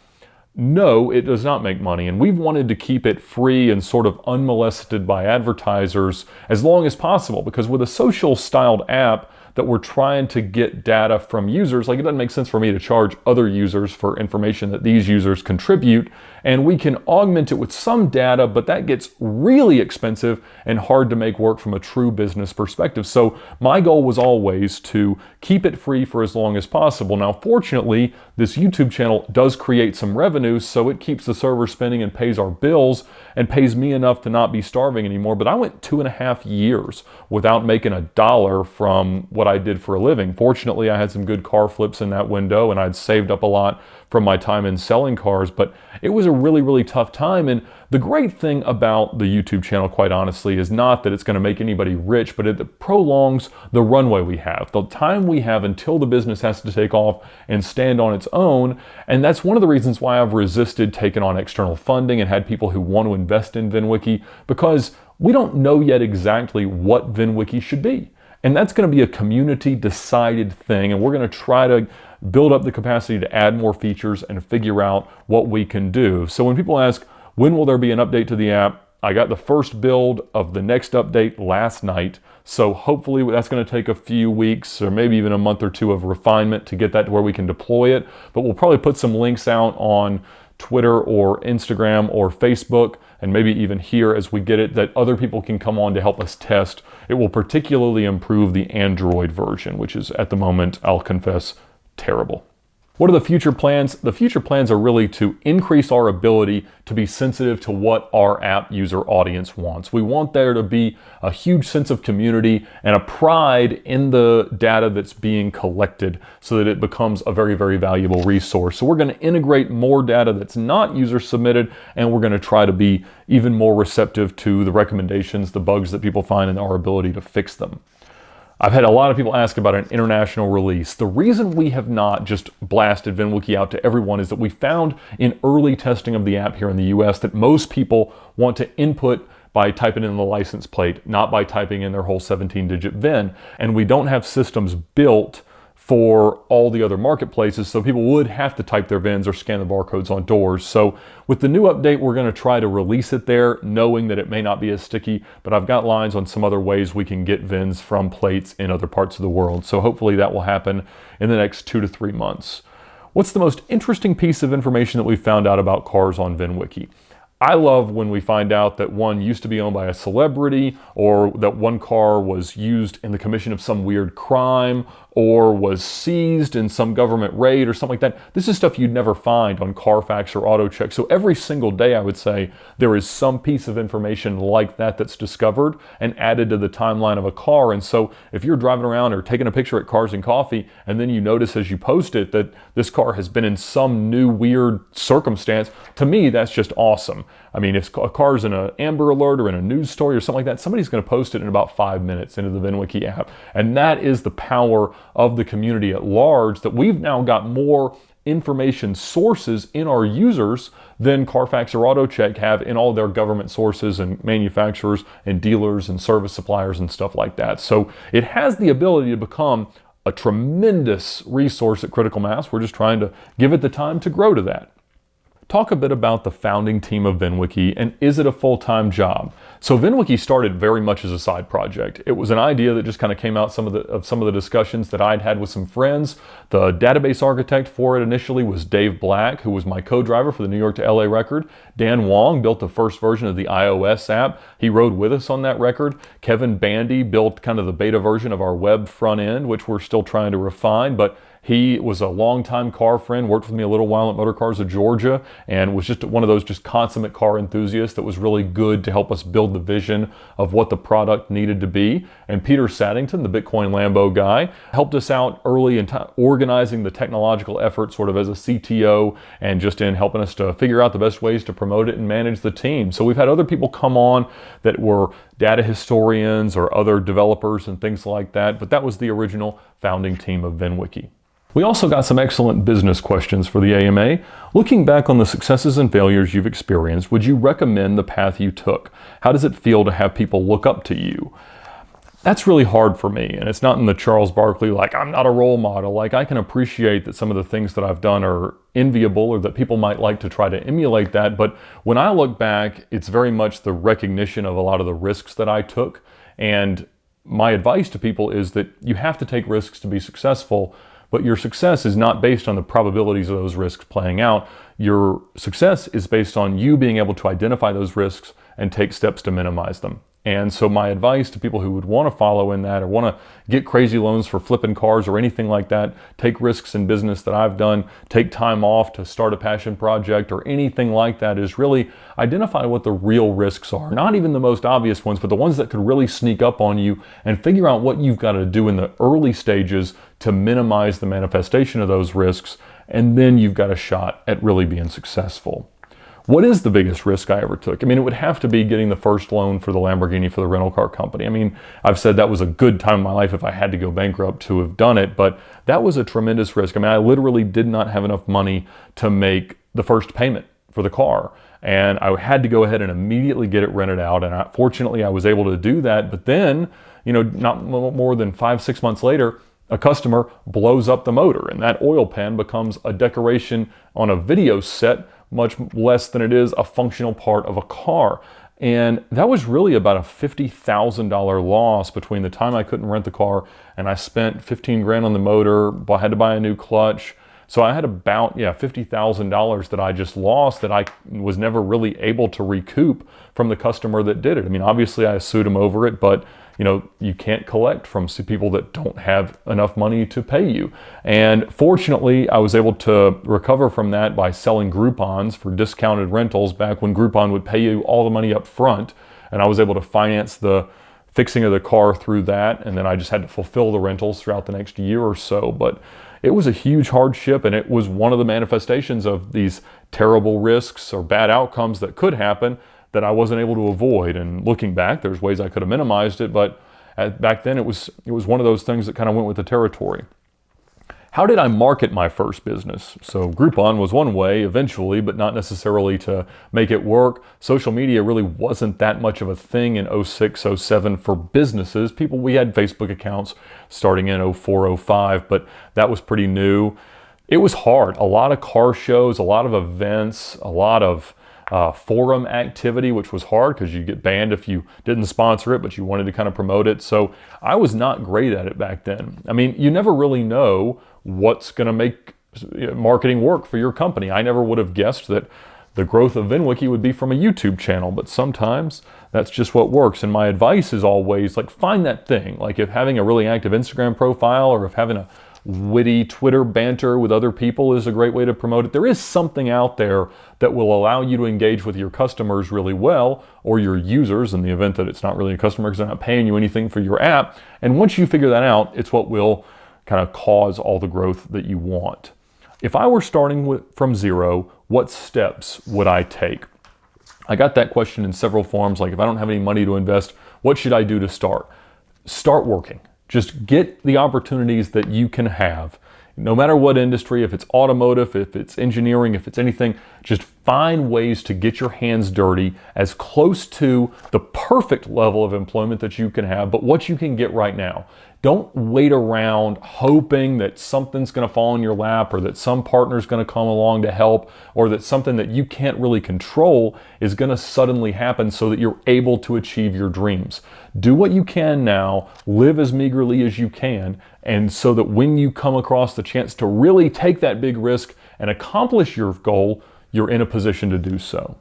No, it does not make money, and we've wanted to keep it free and sort of unmolested by advertisers as long as possible, because with a social styled app that we're trying to get data from users, like, it doesn't make sense for me to charge other users for information that these users contribute, and we can augment it with some data, but that gets really expensive and hard to make work from a true business perspective. So my goal was always to keep it free for as long as possible. Now, fortunately, this YouTube channel does create some revenue, so it keeps the server spinning and pays our bills and pays me enough to not be starving anymore. But I went 2.5 years without making a dollar from what I did for a living. Fortunately, I had some good car flips in that window, and I'd saved up a lot from my time in selling cars, but it was a really, really tough time. And the great thing about the YouTube channel, quite honestly, is not that it's going to make anybody rich, but it prolongs the runway we have, the time we have until the business has to take off and stand on its own. And that's one of the reasons why I've resisted taking on external funding and had people who want to invest in VINwiki, because we don't know yet exactly what VINwiki should be. And that's going to be a community decided thing, and we're going to try to build up the capacity to add more features and figure out what we can do. So when people ask, when will there be an update to the app? I got the first build of the next update last night. So hopefully that's going to take a few weeks or maybe even a month or two of refinement to get that to where we can deploy it. But we'll probably put some links out on Twitter or Instagram or Facebook, and maybe even here as we get it, that other people can come on to help us test. It will particularly improve the Android version, which is at the moment, I'll confess, terrible. What are the future plans? The future plans are really to increase our ability to be sensitive to what our app user audience wants. We want there to be a huge sense of community and a pride in the data that's being collected so that it becomes a very, very valuable resource. So we're going to integrate more data that's not user submitted, and we're going to try to be even more receptive to the recommendations, the bugs that people find, and our ability to fix them. I've had a lot of people ask about an international release. The reason we have not just blasted VINwiki out to everyone is that we found in early testing of the app here in the US that most people want to input by typing in the license plate, not by typing in their whole 17-digit VIN. And we don't have systems built for all the other marketplaces, so people would have to type their VINs or scan the barcodes on doors. So with the new update, we're going to try to release it there, knowing that it may not be as sticky, but I've got lines on some other ways we can get VINs from plates in other parts of the world. So hopefully that will happen in the next 2 to 3 months. What's the most interesting piece of information that we found out about cars on VINwiki? I love when we find out that one used to be owned by a celebrity, or that one car was used in the commission of some weird crime, or was seized in some government raid or something like that. This is stuff you'd never find on Carfax or AutoCheck. So every single day, I would say, there is some piece of information like that that's discovered and added to the timeline of a car. And so if you're driving around or taking a picture at Cars and Coffee, and then you notice as you post it that this car has been in some new weird circumstance, to me, that's just awesome. I mean, if a car's in an Amber Alert or in a news story or something like that, somebody's going to post it in about 5 minutes into the VINwiki app. And that is the power of the community at large, that we've now got more information sources in our users than Carfax or AutoCheck have in all their government sources and manufacturers and dealers and service suppliers and stuff like that. So it has the ability to become a tremendous resource at critical mass. We're just trying to give it the time to grow to that. Talk a bit about the founding team of VINwiki, and is it a full-time job? So VINwiki started very much as a side project. It was an idea that just kind of came out some of the discussions that I'd had with some friends. The database architect for it initially was Dave Black, who was my co-driver for the New York to LA record. Dan Wong built the first version of the iOS app. He rode with us on that record. Kevin Bandy built kind of the beta version of our web front end, which we're still trying to refine, but he was a longtime car friend, worked with me a little while at Motor Cars of Georgia, and was just one of those just consummate car enthusiasts that was really good to help us build the vision of what the product needed to be. And Peter Saddington, the Bitcoin Lambo guy, helped us out early in organizing the technological effort sort of as a CTO, and just in helping us to figure out the best ways to promote it and manage the team. So we've had other people come on that were data historians or other developers and things like that, but that was the original founding team of VINwiki. We also got some excellent business questions for the AMA. Looking back on the successes and failures you've experienced, would you recommend the path you took? How does it feel to have people look up to you? That's really hard for me, and it's not in the Charles Barkley, like, I'm not a role model. Like, I can appreciate that some of the things that I've done are enviable, or that people might like to try to emulate that, but when I look back, it's very much the recognition of a lot of the risks that I took. And my advice to people is that you have to take risks to be successful, but your success is not based on the probabilities of those risks playing out. Your success is based on you being able to identify those risks and take steps to minimize them. And so my advice to people who would want to follow in that, or want to get crazy loans for flipping cars or anything like that, take risks in business that I've done, take time off to start a passion project or anything like that, is really identify what the real risks are. Not even the most obvious ones, but the ones that could really sneak up on you, and figure out what you've got to do in the early stages to minimize the manifestation of those risks. And then you've got a shot at really being successful. What is the biggest risk I ever took? I mean, it would have to be getting the first loan for the Lamborghini for the rental car company. I mean, I've said that was a good time in my life if I had to go bankrupt to have done it, but that was a tremendous risk. I mean, I literally did not have enough money to make the first payment for the car, and I had to go ahead and immediately get it rented out. And fortunately, I was able to do that. But then, not more than 5-6 months later, a customer blows up the motor, and that oil pan becomes a decoration on a video set, much less than it is a functional part of a car. And that was really about a $50,000 loss between the time I couldn't rent the car and I spent 15 grand on the motor, I had to buy a new clutch. So I had about $50,000 that I just lost, that I was never really able to recoup from the customer that did it. I mean, obviously I sued him over it, but you can't collect from people that don't have enough money to pay you. And fortunately, I was able to recover from that by selling Groupons for discounted rentals back when Groupon would pay you all the money up front. And I was able to finance the fixing of the car through that. And then I just had to fulfill the rentals throughout the next year or so. But it was a huge hardship, and it was one of the manifestations of these terrible risks or bad outcomes that could happen that I wasn't able to avoid. And looking back, there's ways I could have minimized it, but back then it was one of those things that kind of went with the territory. How did I market my first business? So Groupon was one way eventually, but not necessarily to make it work. Social media really wasn't that much of a thing in 06, 07 for businesses. We had Facebook accounts starting in 04, 05, but that was pretty new. It was hard. A lot of car shows, a lot of events, a lot of forum activity, which was hard because you get banned if you didn't sponsor it, but you wanted to kind of promote it. So I was not great at it back then. I mean, you never really know what's going to make marketing work for your company. I never would have guessed that the growth of VINwiki would be from a YouTube channel, but sometimes that's just what works. And my advice is always find that thing. Like if having a really active Instagram profile or if having a witty Twitter banter with other people is a great way to promote it. There is something out there that will allow you to engage with your customers really well, or your users in the event that it's not really a customer because they're not paying you anything for your app. And once you figure that out, it's what will kind of cause all the growth that you want. If I were starting from zero, what steps would I take? I got that question in several forms, like if I don't have any money to invest, what should I do to start? Start working. Just get the opportunities that you can have. No matter what industry, if it's automotive, if it's engineering, if it's anything, just find ways to get your hands dirty as close to the perfect level of employment that you can have, but what you can get right now. Don't wait around hoping that something's going to fall in your lap or that some partner's going to come along to help or that something that you can't really control is going to suddenly happen so that you're able to achieve your dreams. Do what you can now, live as meagerly as you can, and so that when you come across the chance to really take that big risk and accomplish your goal, you're in a position to do so.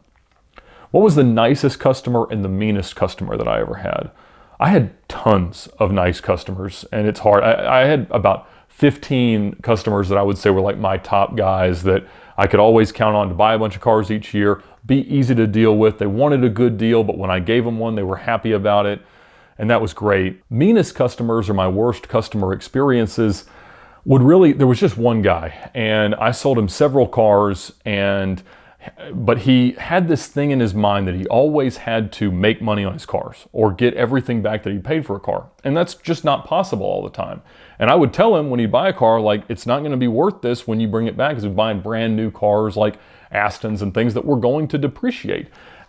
What was the nicest customer and the meanest customer that I ever had? I had tons of nice customers, and it's hard. I had about 15 customers that I would say were like my top guys that I could always count on to buy a bunch of cars each year, be easy to deal with. They wanted a good deal, but when I gave them one, they were happy about it, and that was great. Meanest customers or my worst customer experiences there was just one guy, and I sold him several cars, but he had this thing in his mind that he always had to make money on his cars or get everything back that he paid for a car. And that's just not possible all the time. And I would tell him when he'd buy a car, it's not going to be worth this when you bring it back, because he's buying brand new cars like Astons and things that were going to depreciate.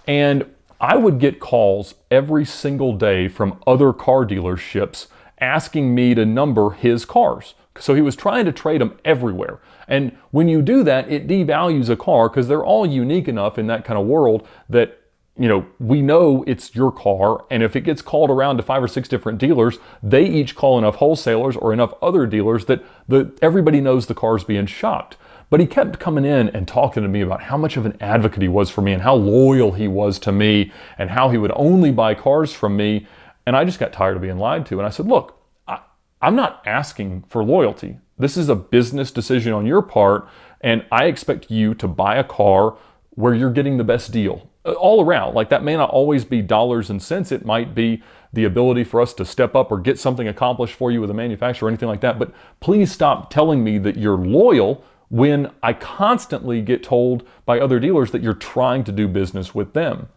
And I would get calls every single day from other car dealerships asking me to number his cars. So he was trying to trade them everywhere. And when you do that, it devalues a car because they're all unique enough in that kind of world that, we know it's your car. And if it gets called around to 5 or 6 different dealers, they each call enough wholesalers or enough other dealers that everybody knows the car's being shopped. But he kept coming in and talking to me about how much of an advocate he was for me and how loyal he was to me and how he would only buy cars from me. And I just got tired of being lied to. And I said, look, I'm not asking for loyalty. This is a business decision on your part, and I expect you to buy a car where you're getting the best deal all around. That may not always be dollars and cents. It might be the ability for us to step up or get something accomplished for you with a manufacturer or anything like that. But please stop telling me that you're loyal when I constantly get told by other dealers that you're trying to do business with them.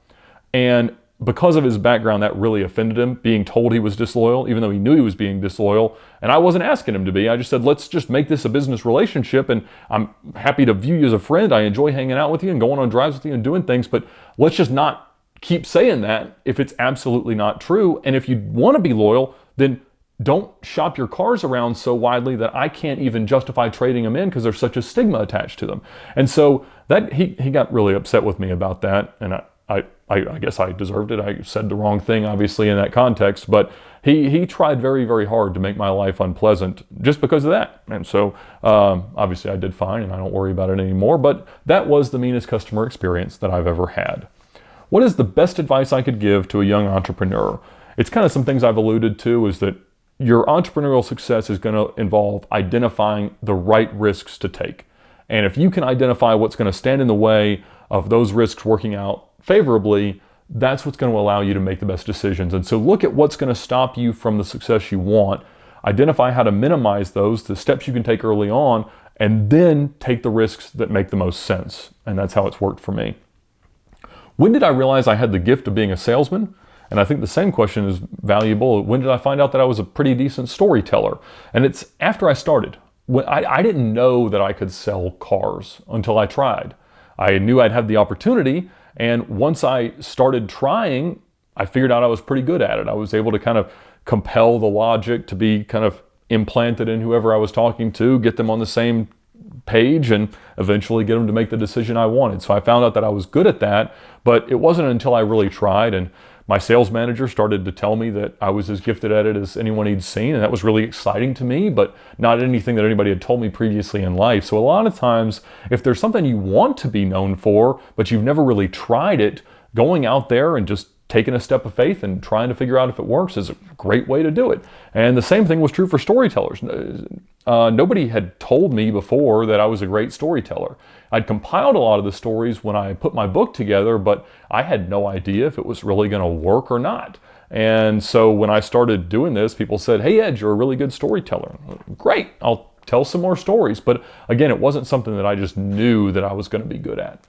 And because of his background, that really offended him, being told he was disloyal, even though he knew he was being disloyal. And I wasn't asking him to be. I just said, let's just make this a business relationship. And I'm happy to view you as a friend. I enjoy hanging out with you and going on drives with you and doing things. But let's just not keep saying that if it's absolutely not true. And if you want to be loyal, then don't shop your cars around so widely that I can't even justify trading them in because there's such a stigma attached to them. And so that he got really upset with me about that. And I guess I deserved it. I said the wrong thing, obviously, in that context, but he tried very, very hard to make my life unpleasant just because of that. And so obviously I did fine and I don't worry about it anymore, but that was the meanest customer experience that I've ever had. What is the best advice I could give to a young entrepreneur? It's kind of some things I've alluded to, is that your entrepreneurial success is going to involve identifying the right risks to take. And if you can identify what's going to stand in the way of those risks working out favorably, that's what's going to allow you to make the best decisions. And so look at what's going to stop you from the success you want, identify how to minimize those, the steps you can take early on, and then take the risks that make the most sense. And that's how it's worked for me. When did I realize I had the gift of being a salesman? And I think the same question is valuable. When did I find out that I was a pretty decent storyteller? And it's after I started. I didn't know that I could sell cars until I tried. I knew I'd have the opportunity, and once I started trying, I figured out I was pretty good at it. I was able to kind of compel the logic to be kind of implanted in whoever I was talking to, get them on the same page, and eventually get them to make the decision I wanted. So I found out that I was good at that, but it wasn't until I really tried, and my sales manager started to tell me that I was as gifted at it as anyone he'd seen, and that was really exciting to me, but not anything that anybody had told me previously in life. So a lot of times, if there's something you want to be known for, but you've never really tried it, going out there and just taking a step of faith and trying to figure out if it works is a great way to do it. And the same thing was true for storytellers. Nobody had told me before that I was a great storyteller. I'd compiled a lot of the stories when I put my book together, but I had no idea if it was really going to work or not. And so when I started doing this, people said, "Hey Ed, you're a really good storyteller." Great, I'll tell some more stories. But again, it wasn't something that I just knew that I was going to be good at.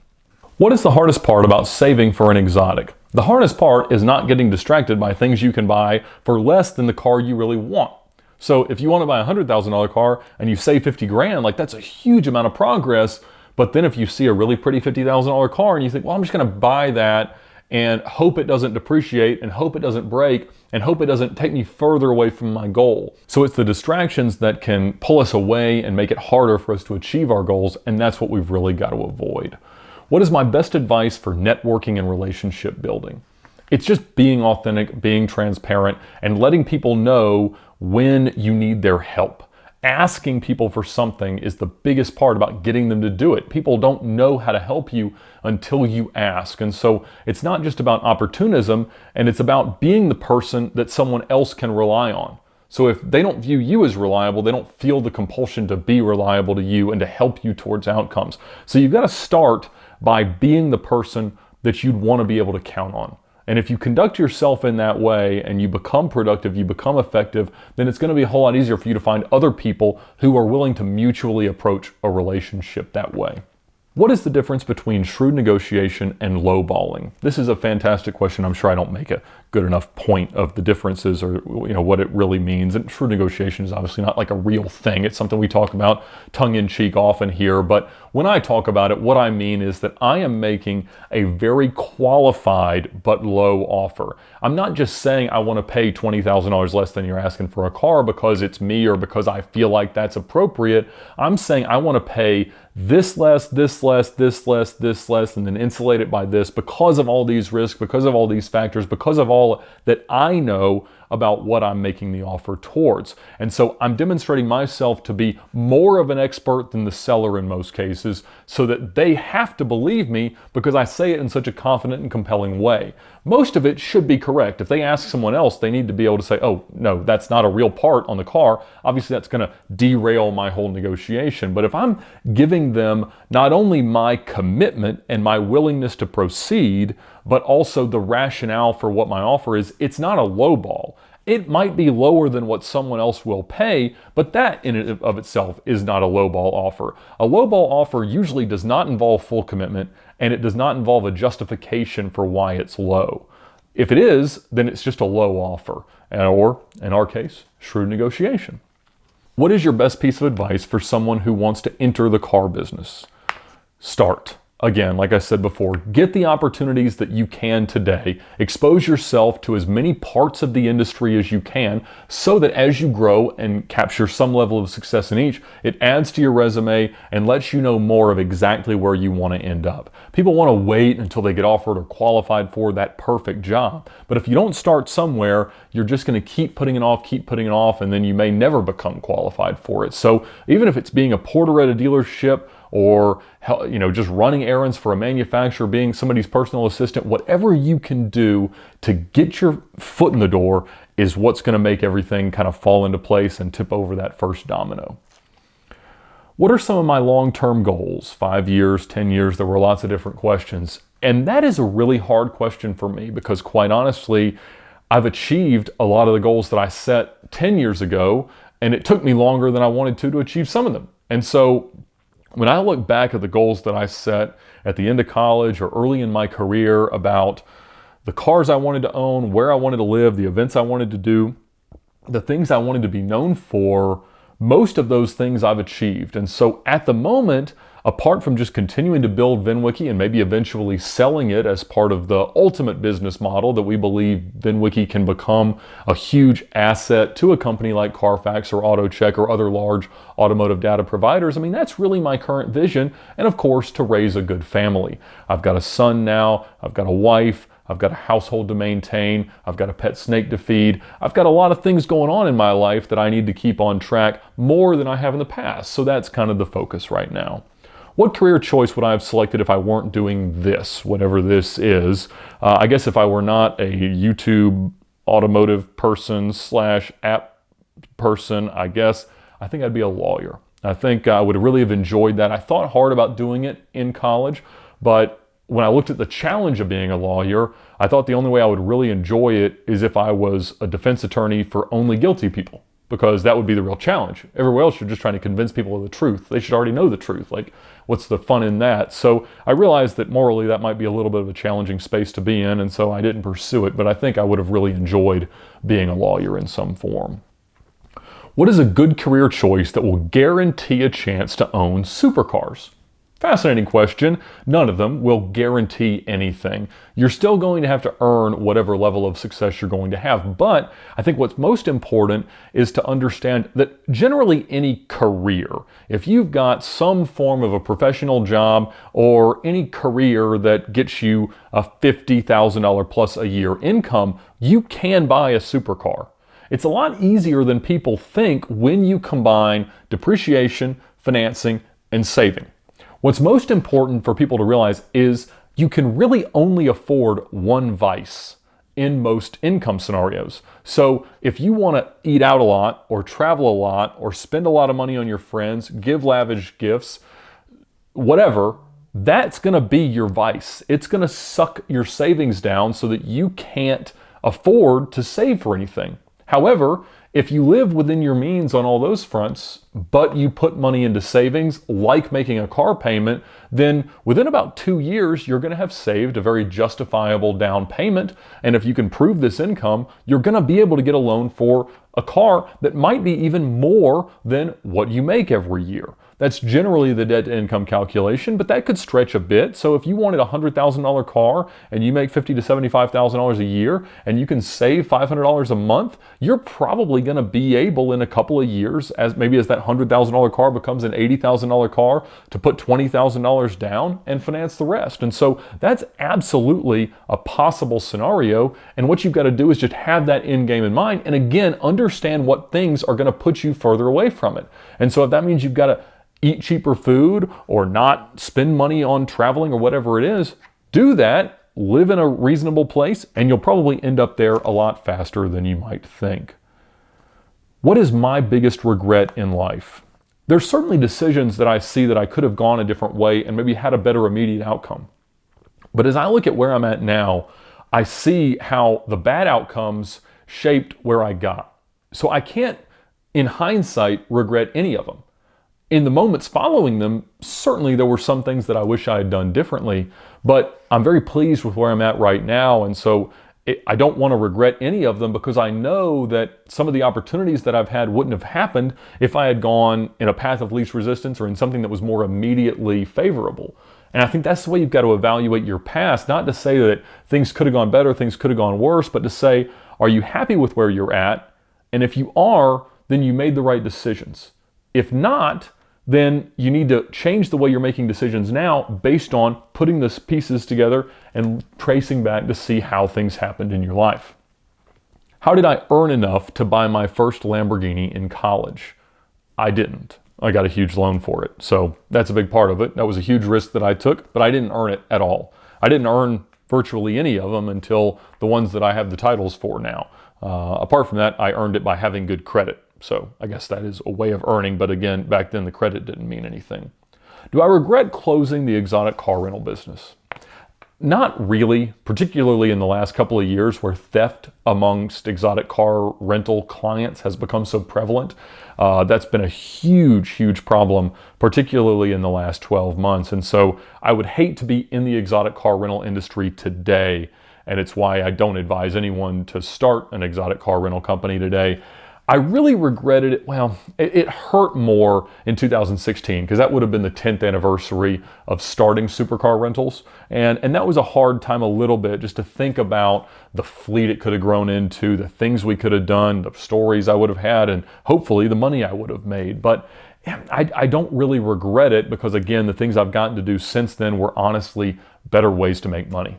What is the hardest part about saving for an exotic? The hardest part is not getting distracted by things you can buy for less than the car you really want. So if you want to buy a $100,000 car and you save 50 grand, like that's a huge amount of progress. But then if you see a really pretty $50,000 car and you think, well, I'm just going to buy that and hope it doesn't depreciate and hope it doesn't break and hope it doesn't take me further away from my goal. So it's the distractions that can pull us away and make it harder for us to achieve our goals. And that's what we've really got to avoid. What is my best advice for networking and relationship building? It's just being authentic, being transparent, and letting people know when you need their help. Asking people for something is the biggest part about getting them to do it. People don't know how to help you until you ask. And so it's not just about opportunism, and it's about being the person that someone else can rely on. So if they don't view you as reliable, they don't feel the compulsion to be reliable to you and to help you towards outcomes. So you've got to start by being the person that you'd want to be able to count on. And if you conduct yourself in that way and you become productive, you become effective, then it's going to be a whole lot easier for you to find other people who are willing to mutually approach a relationship that way. What is the difference between shrewd negotiation and lowballing? This is a fantastic question. I'm sure I don't make a good enough point of the differences or what it really means. And shrewd negotiation is obviously not like a real thing. It's something we talk about tongue-in-cheek often here. But when I talk about it, what I mean is that I am making a very qualified but low offer. I'm not just saying I want to pay $20,000 less than you're asking for a car because it's me or because I feel like that's appropriate. I'm saying I want to pay this less, this less, this less, this less, and then insulate it by this because of all these risks, because of all these factors, because of all that I know about what I'm making the offer towards. And so I'm demonstrating myself to be more of an expert than the seller in most cases, so that they have to believe me because I say it in such a confident and compelling way. Most of it should be correct. If they ask someone else, they need to be able to say, oh, no, that's not a real part on the car. Obviously, that's going to derail my whole negotiation. But if I'm giving them not only my commitment and my willingness to proceed, but also the rationale for what my offer is, it's not a low ball. It might be lower than what someone else will pay, but that in and of itself is not a lowball offer. A lowball offer usually does not involve full commitment, and it does not involve a justification for why it's low. If it is, then it's just a low offer, or in our case, shrewd negotiation. What is your best piece of advice for someone who wants to enter the car business? Start. Again, like I said before, get the opportunities that you can today. Expose yourself to as many parts of the industry as you can so that as you grow and capture some level of success in each, it adds to your resume and lets you know more of exactly where you want to end up. People want to wait until they get offered or qualified for that perfect job. But if you don't start somewhere, you're just going to keep putting it off, and then you may never become qualified for it. So even if it's being a porter at a dealership, or just running errands for a manufacturer, being somebody's personal assistant. Whatever you can do to get your foot in the door is what's going to make everything kind of fall into place and tip over that first domino. What are some of my long-term goals? 5 years, 10 years, there were lots of different questions. And that is a really hard question for me because quite honestly, I've achieved a lot of the goals that I set 10 years ago, and it took me longer than I wanted to achieve some of them. And so when I look back at the goals that I set at the end of college or early in my career about the cars I wanted to own, where I wanted to live, the events I wanted to do, the things I wanted to be known for, most of those things I've achieved. And so at the moment, apart from just continuing to build VINwiki and maybe eventually selling it as part of the ultimate business model that we believe VINwiki can become a huge asset to a company like Carfax or AutoCheck or other large automotive data providers, I mean, that's really my current vision. And of course, to raise a good family. I've got a son now, I've got a wife, I've got a household to maintain, I've got a pet snake to feed, I've got a lot of things going on in my life that I need to keep on track more than I have in the past. So that's kind of the focus right now. What career choice would I have selected if I weren't doing this, whatever this is? I guess if I were not a YouTube automotive person / app person, I think I'd be a lawyer. I think I would really have enjoyed that. I thought hard about doing it in college, but when I looked at the challenge of being a lawyer, I thought the only way I would really enjoy it is if I was a defense attorney for only guilty people, because that would be the real challenge. Everywhere else, you're just trying to convince people of the truth. They should already know the truth. Like, what's the fun in that? So I realized that morally that might be a little bit of a challenging space to be in, and so I didn't pursue it, but I think I would have really enjoyed being a lawyer in some form. What is a good career choice that will guarantee a chance to own supercars? Fascinating question. None of them will guarantee anything. You're still going to have to earn whatever level of success you're going to have. But I think what's most important is to understand that generally any career, if you've got some form of a professional job or any career that gets you a $50,000 plus a year income, you can buy a supercar. It's a lot easier than people think when you combine depreciation, financing, and saving. What's most important for people to realize is you can really only afford one vice in most income scenarios. So if you want to eat out a lot or travel a lot or spend a lot of money on your friends, give lavish gifts, whatever, that's going to be your vice. It's going to suck your savings down so that you can't afford to save for anything. However, if you live within your means on all those fronts, but you put money into savings, like making a car payment, then within about 2 years, you're going to have saved a very justifiable down payment. And if you can prove this income, you're going to be able to get a loan for a car that might be even more than what you make every year. That's generally the debt to income calculation, but that could stretch a bit. So if you wanted a $100,000 car and you make $50,000 to $75,000 a year and you can save $500 a month, you're probably going to be able in a couple of years, as that $100,000 car becomes an $80,000 car, to put $20,000 down and finance the rest. And so that's absolutely a possible scenario. And what you've got to do is just have that end game in mind. And again, understand what things are going to put you further away from it. And so if that means you've got to eat cheaper food or not spend money on traveling or whatever it is, do that, live in a reasonable place, and you'll probably end up there a lot faster than you might think. What is my biggest regret in life? There's certainly decisions that I see that I could have gone a different way and maybe had a better immediate outcome. But as I look at where I'm at now, I see how the bad outcomes shaped where I got. So I can't, in hindsight, regret any of them. In the moments following them, certainly there were some things that I wish I had done differently, but I'm very pleased with where I'm at right now. And so I don't want to regret any of them because I know that some of the opportunities that I've had wouldn't have happened if I had gone in a path of least resistance or in something that was more immediately favorable. And I think that's the way you've got to evaluate your past, not to say that things could have gone better, things could have gone worse, but to say, are you happy with where you're at? And if you are, then you made the right decisions. If not, then you need to change the way you're making decisions now based on putting the pieces together and tracing back to see how things happened in your life. How did I earn enough to buy my first Lamborghini in college? I didn't. I got a huge loan for it. So that's a big part of it. That was a huge risk that I took, but I didn't earn it at all. I didn't earn virtually any of them until the ones that I have the titles for now. Apart from that, I earned it by having good credit. So I guess that is a way of earning, but again, back then the credit didn't mean anything. Do I regret closing the exotic car rental business? Not really, particularly in the last couple of years where theft amongst exotic car rental clients has become so prevalent. That's been a huge problem, particularly in the last 12 months. And so I would hate to be in the exotic car rental industry today. And it's why I don't advise anyone to start an exotic car rental company today. I really regretted it. Well, it hurt more in 2016 because that would have been the 10th anniversary of starting supercar rentals. And that was a hard time a little bit just to think about the fleet it could have grown into, the things we could have done, the stories I would have had, and hopefully the money I would have made. But I don't really regret it because, again, the things I've gotten to do since then were honestly better ways to make money.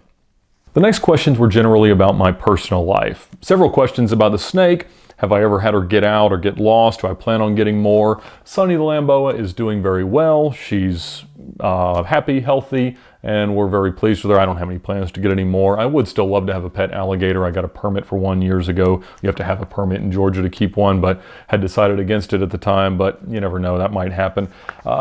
The next questions were generally about my personal life. Several questions about the snake. Have I ever had her get out or get lost? Do I plan on getting more? Sunny the Lamboa is doing very well. She's happy, healthy, and we're very pleased with her. I don't have any plans to get any more. I would still love to have a pet alligator. I got a permit for one years ago. You have to have a permit in Georgia to keep one, but had decided against it at the time, but you never know, that might happen.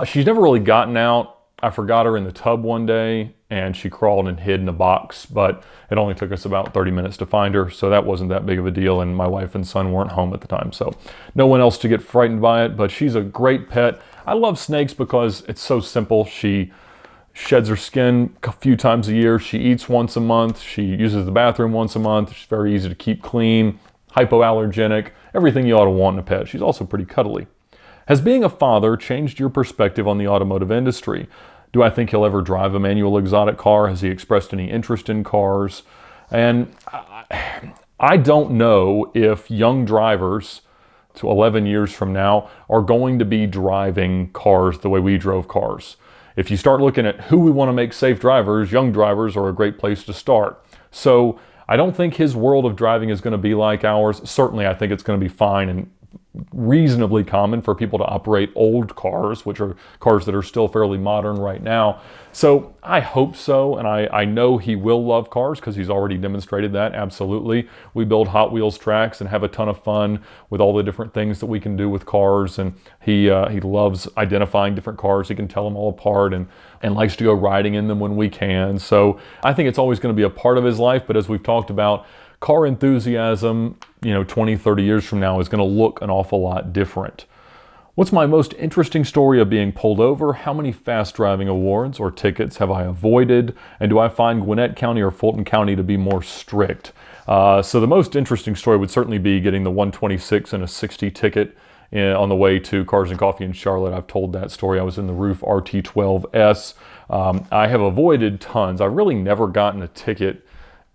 She's never really gotten out. I forgot her in the tub one day and she crawled and hid in a box, but it only took us about 30 minutes to find her, so that wasn't that big of a deal, and my wife and son weren't home at the time, so no one else to get frightened by it, but she's a great pet. I love snakes because it's so simple. She sheds her skin a few times a year. She eats once a month. She uses the bathroom once a month. She's very easy to keep clean, hypoallergenic, everything you ought to want in a pet. She's also pretty cuddly. Has being a father changed your perspective on the automotive industry? Do I think he'll ever drive a manual exotic car? Has he expressed any interest in cars? And I don't know if young drivers to 11 years from now are going to be driving cars the way we drove cars. If you start looking at who we want to make safe drivers, young drivers are a great place to start. So I don't think his world of driving is going to be like ours. Certainly, I think it's going to be fine and reasonably common for people to operate old cars, which are cars that are still fairly modern right now. So I hope so, and I know he will love cars because he's already demonstrated that, absolutely. We build Hot Wheels tracks and have a ton of fun with all the different things that we can do with cars, and he loves identifying different cars. He can tell them all apart and likes to go riding in them when we can. So I think it's always going to be a part of his life, but as we've talked about, car enthusiasm, 20, 30 years from now is going to look an awful lot different. What's my most interesting story of being pulled over? How many fast driving awards or tickets have I avoided? And do I find Gwinnett County or Fulton County to be more strict? So the most interesting story would certainly be getting the 126 and a 60 ticket on the way to Cars and Coffee in Charlotte. I've told that story. I was in the Roof RT12S. I have avoided tons. I've really never gotten a ticket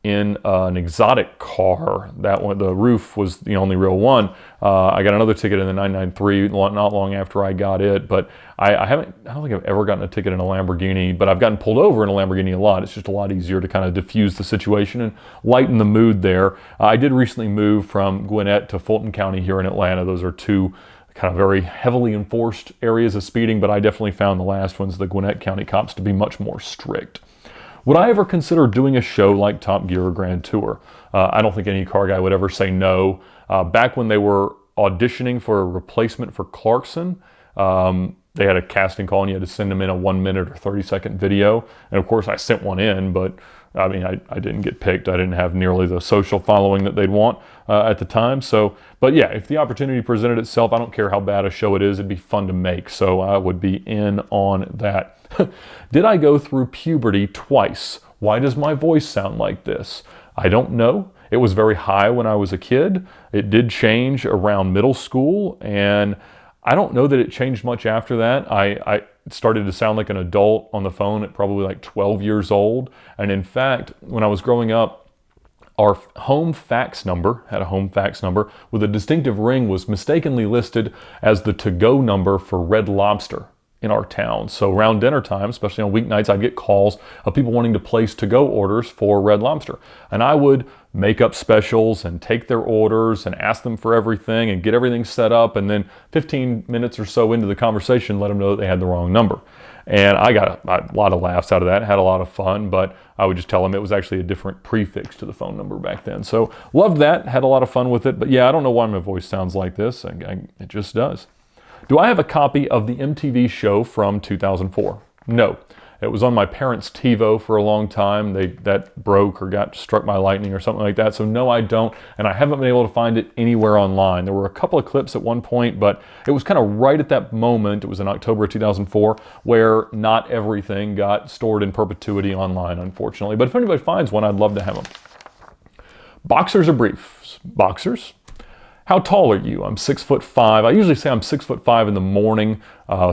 in an exotic car. That one, the Roof, was the only real one. I got another ticket in the 993 not long after I got it, but I don't think I've ever gotten a ticket in a Lamborghini, but I've gotten pulled over in a Lamborghini a lot. It's just a lot easier to kind of diffuse the situation and lighten the mood there. I did recently move from Gwinnett to Fulton County here in Atlanta. Those are two kind of very heavily enforced areas of speeding, but I definitely found the last ones, the Gwinnett County cops, to be much more strict. Would I ever consider doing a show like Top Gear or Grand Tour? I don't think any car guy would ever say no. Back when they were auditioning for a replacement for Clarkson, they had a casting call and you had to send them in a 1 minute or 30-second video. And of course I sent one in, but I mean, I didn't get picked. I didn't have nearly the social following that they'd want at the time. So, but yeah, if the opportunity presented itself, I don't care how bad a show it is, it'd be fun to make. So I would be in on that. Did I go through puberty twice? Why does my voice sound like this? I don't know. It was very high when I was a kid. It did change around middle school, and I don't know that it changed much after that. I started to sound like an adult on the phone at probably like 12 years old. And in fact, when I was growing up, our home fax number, had a home fax number with a distinctive ring, was mistakenly listed as the to-go number for Red Lobster. in our town. So around dinner time, especially on weeknights, I'd get calls of people wanting to place to-go orders for Red Lobster. And I would make up specials and take their orders and ask them for everything and get everything set up. And then 15 minutes or so into the conversation, let them know that they had the wrong number. And I got a lot of laughs out of that, had a lot of fun, but I would just tell them it was actually a different prefix to the phone number back then. So loved that, had a lot of fun with it. But yeah, I don't know why my voice sounds like this. It just does. Do I have a copy of the MTV show from 2004? No. It was on my parents' TiVo for a long time. That broke or got struck by lightning or something like that. So no, I don't. And I haven't been able to find it anywhere online. There were a couple of clips at one point, but it was kind of right at that moment, it was in October of 2004, where not everything got stored in perpetuity online, unfortunately. But if anybody finds one, I'd love to have them. Boxers or briefs? Boxers. How tall are you? I'm 6'5". I usually say I'm 6'5" in the morning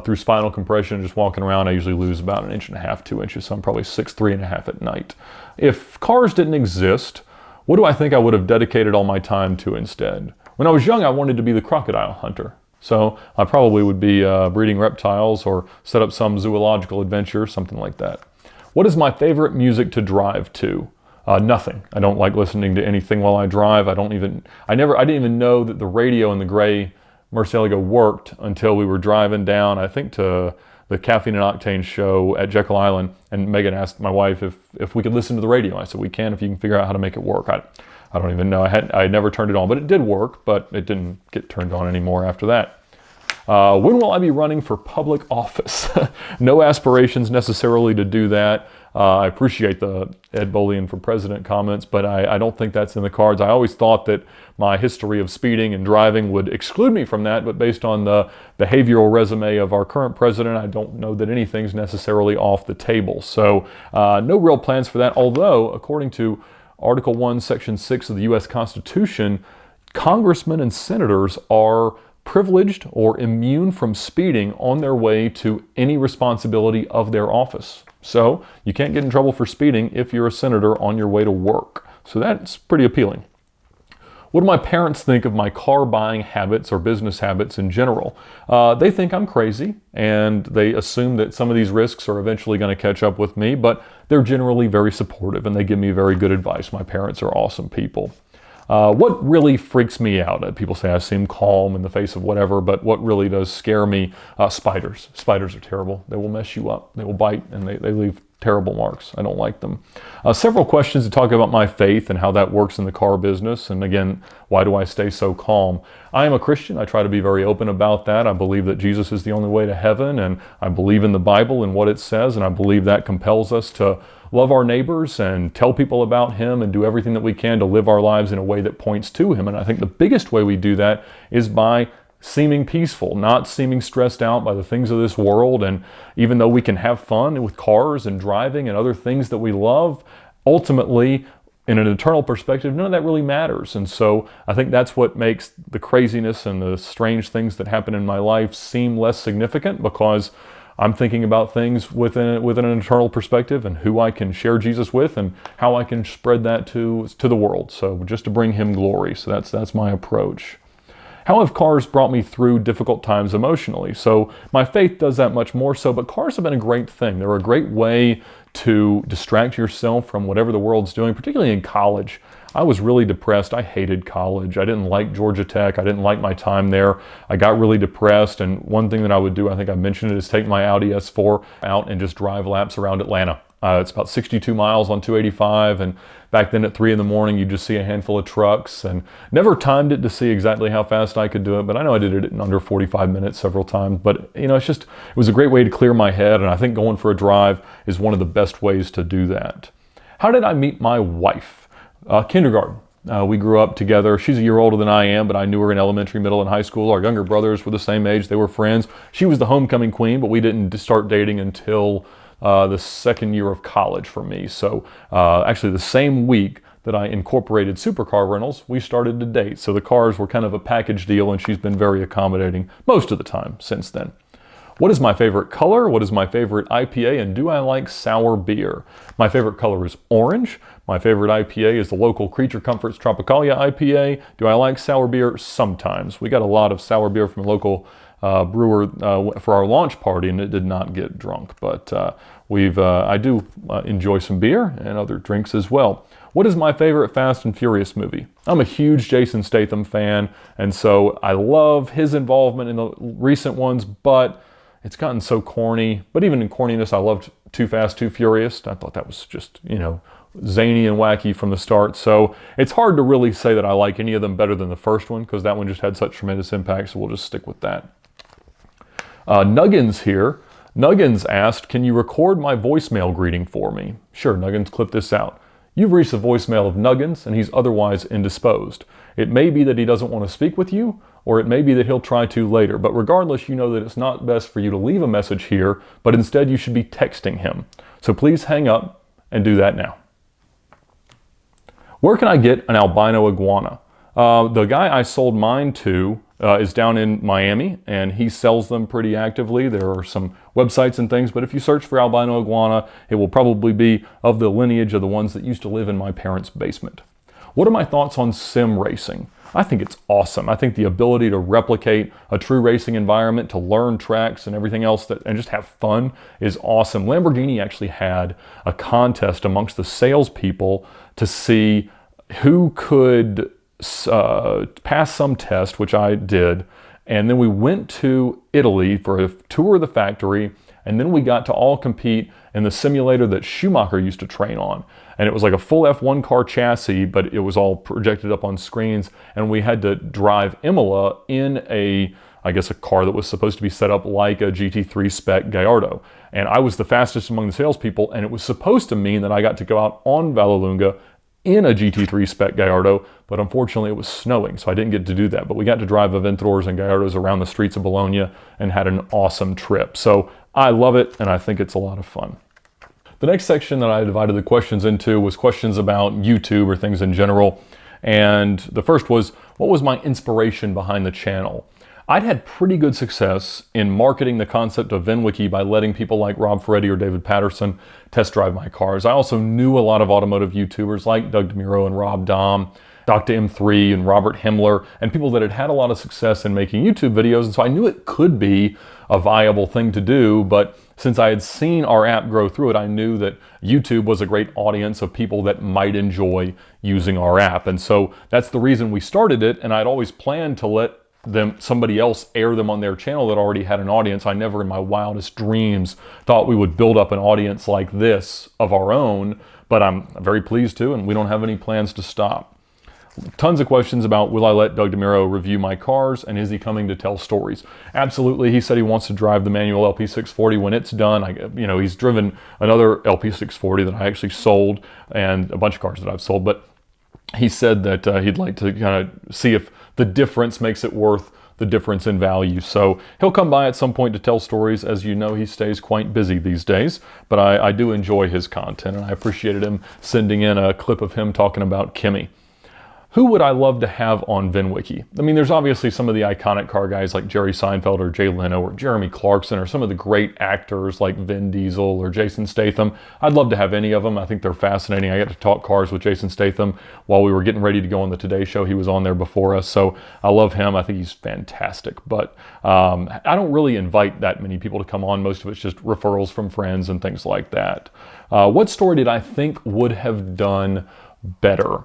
through spinal compression, just walking around. I usually lose about 1.5 inches, 2 inches, so I'm probably 6'3.5" at night. If cars didn't exist, what do I think I would have dedicated all my time to instead? When I was young, I wanted to be the crocodile hunter. So I probably would be breeding reptiles or set up some zoological adventure, something like that. What is my favorite music to drive to? Nothing. I don't like listening to anything while I drive. I didn't even know that the radio in the gray Murcielago worked until we were driving down, I think, to the Caffeine and Octane show at Jekyll Island. And Megan asked my wife if we could listen to the radio. I said, we can if you can figure out how to make it work. I don't even know. I had never turned it on, but it did work, but it didn't get turned on anymore after that. When will I be running for public office? No aspirations necessarily to do that. I appreciate the Ed Bolian for president comments, but I don't think that's in the cards. I always thought that my history of speeding and driving would exclude me from that, but based on the behavioral resume of our current president, I don't know that anything's necessarily off the table. So no real plans for that, although according to Article 1, Section 6 of the U.S. Constitution, congressmen and senators are privileged or immune from speeding on their way to any responsibility of their office. So you can't get in trouble for speeding if you're a senator on your way to work. So that's pretty appealing. What do my parents think of my car buying habits or business habits in general? They think I'm crazy, and they assume that some of these risks are eventually going to catch up with me, but they're generally very supportive and they give me very good advice. My parents are awesome people. What really freaks me out? People say I seem calm in the face of whatever, but what really does scare me? Spiders. Spiders are terrible. They will mess you up. They will bite, and they leave terrible marks. I don't like them. Several questions to talk about my faith and how that works in the car business. And again, why do I stay so calm? I am a Christian. I try to be very open about that. I believe that Jesus is the only way to heaven, and I believe in the Bible and what it says, and I believe that compels us to love our neighbors and tell people about him and do everything that we can to live our lives in a way that points to him. And I think the biggest way we do that is by seeming peaceful, not seeming stressed out by the things of this world. And even though we can have fun with cars and driving and other things that we love, ultimately, in an eternal perspective, none of that really matters. And so I think that's what makes the craziness and the strange things that happen in my life seem less significant, because I'm thinking about things within an eternal perspective and who I can share Jesus with and how I can spread that to the world. So just to bring him glory. So that's my approach. How have cars brought me through difficult times emotionally? So my faith does that much more so, but cars have been a great thing. They're a great way to distract yourself from whatever the world's doing, particularly in college. I was really depressed. I hated college. I didn't like Georgia Tech. I didn't like my time there. I got really depressed, and one thing that I would do, I think I mentioned it, is take my Audi S4 out and just drive laps around Atlanta. It's about 62 miles on 285, and back then at 3 in the morning, you just see a handful of trucks, and never timed it to see exactly how fast I could do it, but I know I did it in under 45 minutes several times. But it was a great way to clear my head, and I think going for a drive is one of the best ways to do that. How did I meet my wife? Kindergarten. We grew up together. She's a year older than I am, but I knew her in elementary, middle, and high school. Our younger brothers were the same age. They were friends. She was the homecoming queen, but we didn't start dating until the second year of college for me. So actually the same week that I incorporated supercar rentals, we started to date. So the cars were kind of a package deal, and she's been very accommodating most of the time since then. What is my favorite color? What is my favorite IPA? And do I like sour beer? My favorite color is orange. My favorite IPA is the local Creature Comforts Tropicalia IPA. Do I like sour beer? Sometimes. We got a lot of sour beer from a local brewer for our launch party, and it did not get drunk. But I do enjoy some beer and other drinks as well. What is my favorite Fast and Furious movie? I'm a huge Jason Statham fan, and so I love his involvement in the recent ones, but it's gotten so corny. But even in corniness, I loved Too Fast, Too Furious. I thought that was just, zany and wacky from the start. So it's hard to really say that I like any of them better than the first one, because that one just had such tremendous impact, so we'll just stick with that. Nuggins here. Nuggins asked, can you record my voicemail greeting for me? Sure, Nuggins, clip this out. You've reached the voicemail of Nuggins, and he's otherwise indisposed. It may be that he doesn't want to speak with you, or it may be that he'll try to later. But regardless, you know that it's not best for you to leave a message here, but instead you should be texting him. So please hang up and do that now. Where can I get an albino iguana? The guy I sold mine to is down in Miami, and he sells them pretty actively. There are some websites and things, but if you search for albino iguana, it will probably be of the lineage of the ones that used to live in my parents' basement. What are my thoughts on sim racing? I think it's awesome. I think the ability to replicate a true racing environment, to learn tracks and everything else and just have fun is awesome. Lamborghini actually had a contest amongst the salespeople to see who could pass some test, which I did, and then we went to Italy for a tour of the factory, and then we got to all compete in the simulator that Schumacher used to train on. And it was like a full F1 car chassis, but it was all projected up on screens, and we had to drive Imola in a car that was supposed to be set up like a GT3 spec Gallardo. And I was the fastest among the salespeople, and it was supposed to mean that I got to go out on Vallelunga in a GT3 spec Gallardo, but unfortunately it was snowing, so I didn't get to do that. But we got to drive Aventadors and Gallardos around the streets of Bologna and had an awesome trip. So I love it, and I think it's a lot of fun. The next section that I divided the questions into was questions about YouTube or things in general. And the first was, what was my inspiration behind the channel? I'd had pretty good success in marketing the concept of VINwiki by letting people like Rob Ferretti or David Patterson test drive my cars. I also knew a lot of automotive YouTubers like Doug DeMuro and Rob Dahm, Dr. M3 and Robert Himmler, and people that had had a lot of success in making YouTube videos. And so I knew it could be a viable thing to do, but since I had seen our app grow through it, I knew that YouTube was a great audience of people that might enjoy using our app. And so that's the reason we started it, and I'd always planned to let somebody else air them on their channel that already had an audience. I never in my wildest dreams thought we would build up an audience like this of our own, but I'm very pleased to, and we don't have any plans to stop. Tons of questions about, will I let Doug DeMuro review my cars, and is he coming to tell stories? Absolutely. He said he wants to drive the manual LP640 when it's done. He's driven another LP640 that I actually sold, and a bunch of cars that I've sold, but he said that he'd like to kind of see if the difference makes it worth the difference in value. So he'll come by at some point to tell stories. As you know, he stays quite busy these days, but I do enjoy his content, and I appreciated him sending in a clip of him talking about Kimmy. Who would I love to have on VINwiki? I mean, there's obviously some of the iconic car guys like Jerry Seinfeld or Jay Leno or Jeremy Clarkson, or some of the great actors like Vin Diesel or Jason Statham. I'd love to have any of them. I think they're fascinating. I got to talk cars with Jason Statham while we were getting ready to go on the Today Show. He was on there before us, so I love him. I think he's fantastic. But I don't really invite that many people to come on. Most of it's just referrals from friends and things like that. What story did I think would have done better?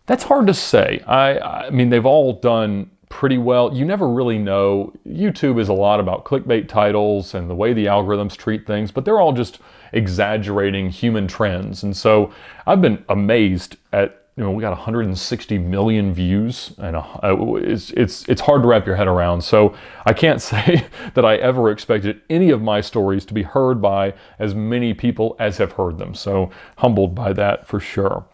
That's hard to say. I mean, they've all done pretty well. You never really know. YouTube is a lot about clickbait titles and the way the algorithms treat things, but they're all just exaggerating human trends. And so I've been amazed at, we got 160 million views, and it's hard to wrap your head around. So I can't say that I ever expected any of my stories to be heard by as many people as have heard them. So humbled by that for sure.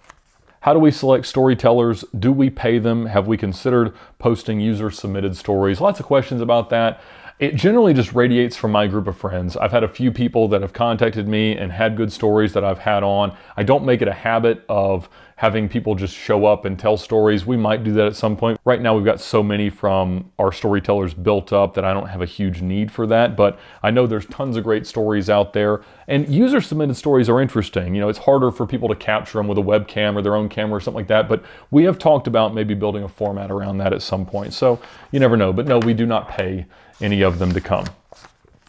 How do we select storytellers? Do we pay them? Have we considered posting user-submitted stories? Lots of questions about that. It generally just radiates from my group of friends. I've had a few people that have contacted me and had good stories that I've had on. I don't make it a habit of having people just show up and tell stories. We might do that at some point. Right now we've got so many from our storytellers built up that I don't have a huge need for that, but I know there's tons of great stories out there, and user-submitted stories are interesting. It's harder for people to capture them with a webcam or their own camera or something like that, but we have talked about maybe building a format around that at some point, so you never know. But no, we do not pay any of them to come.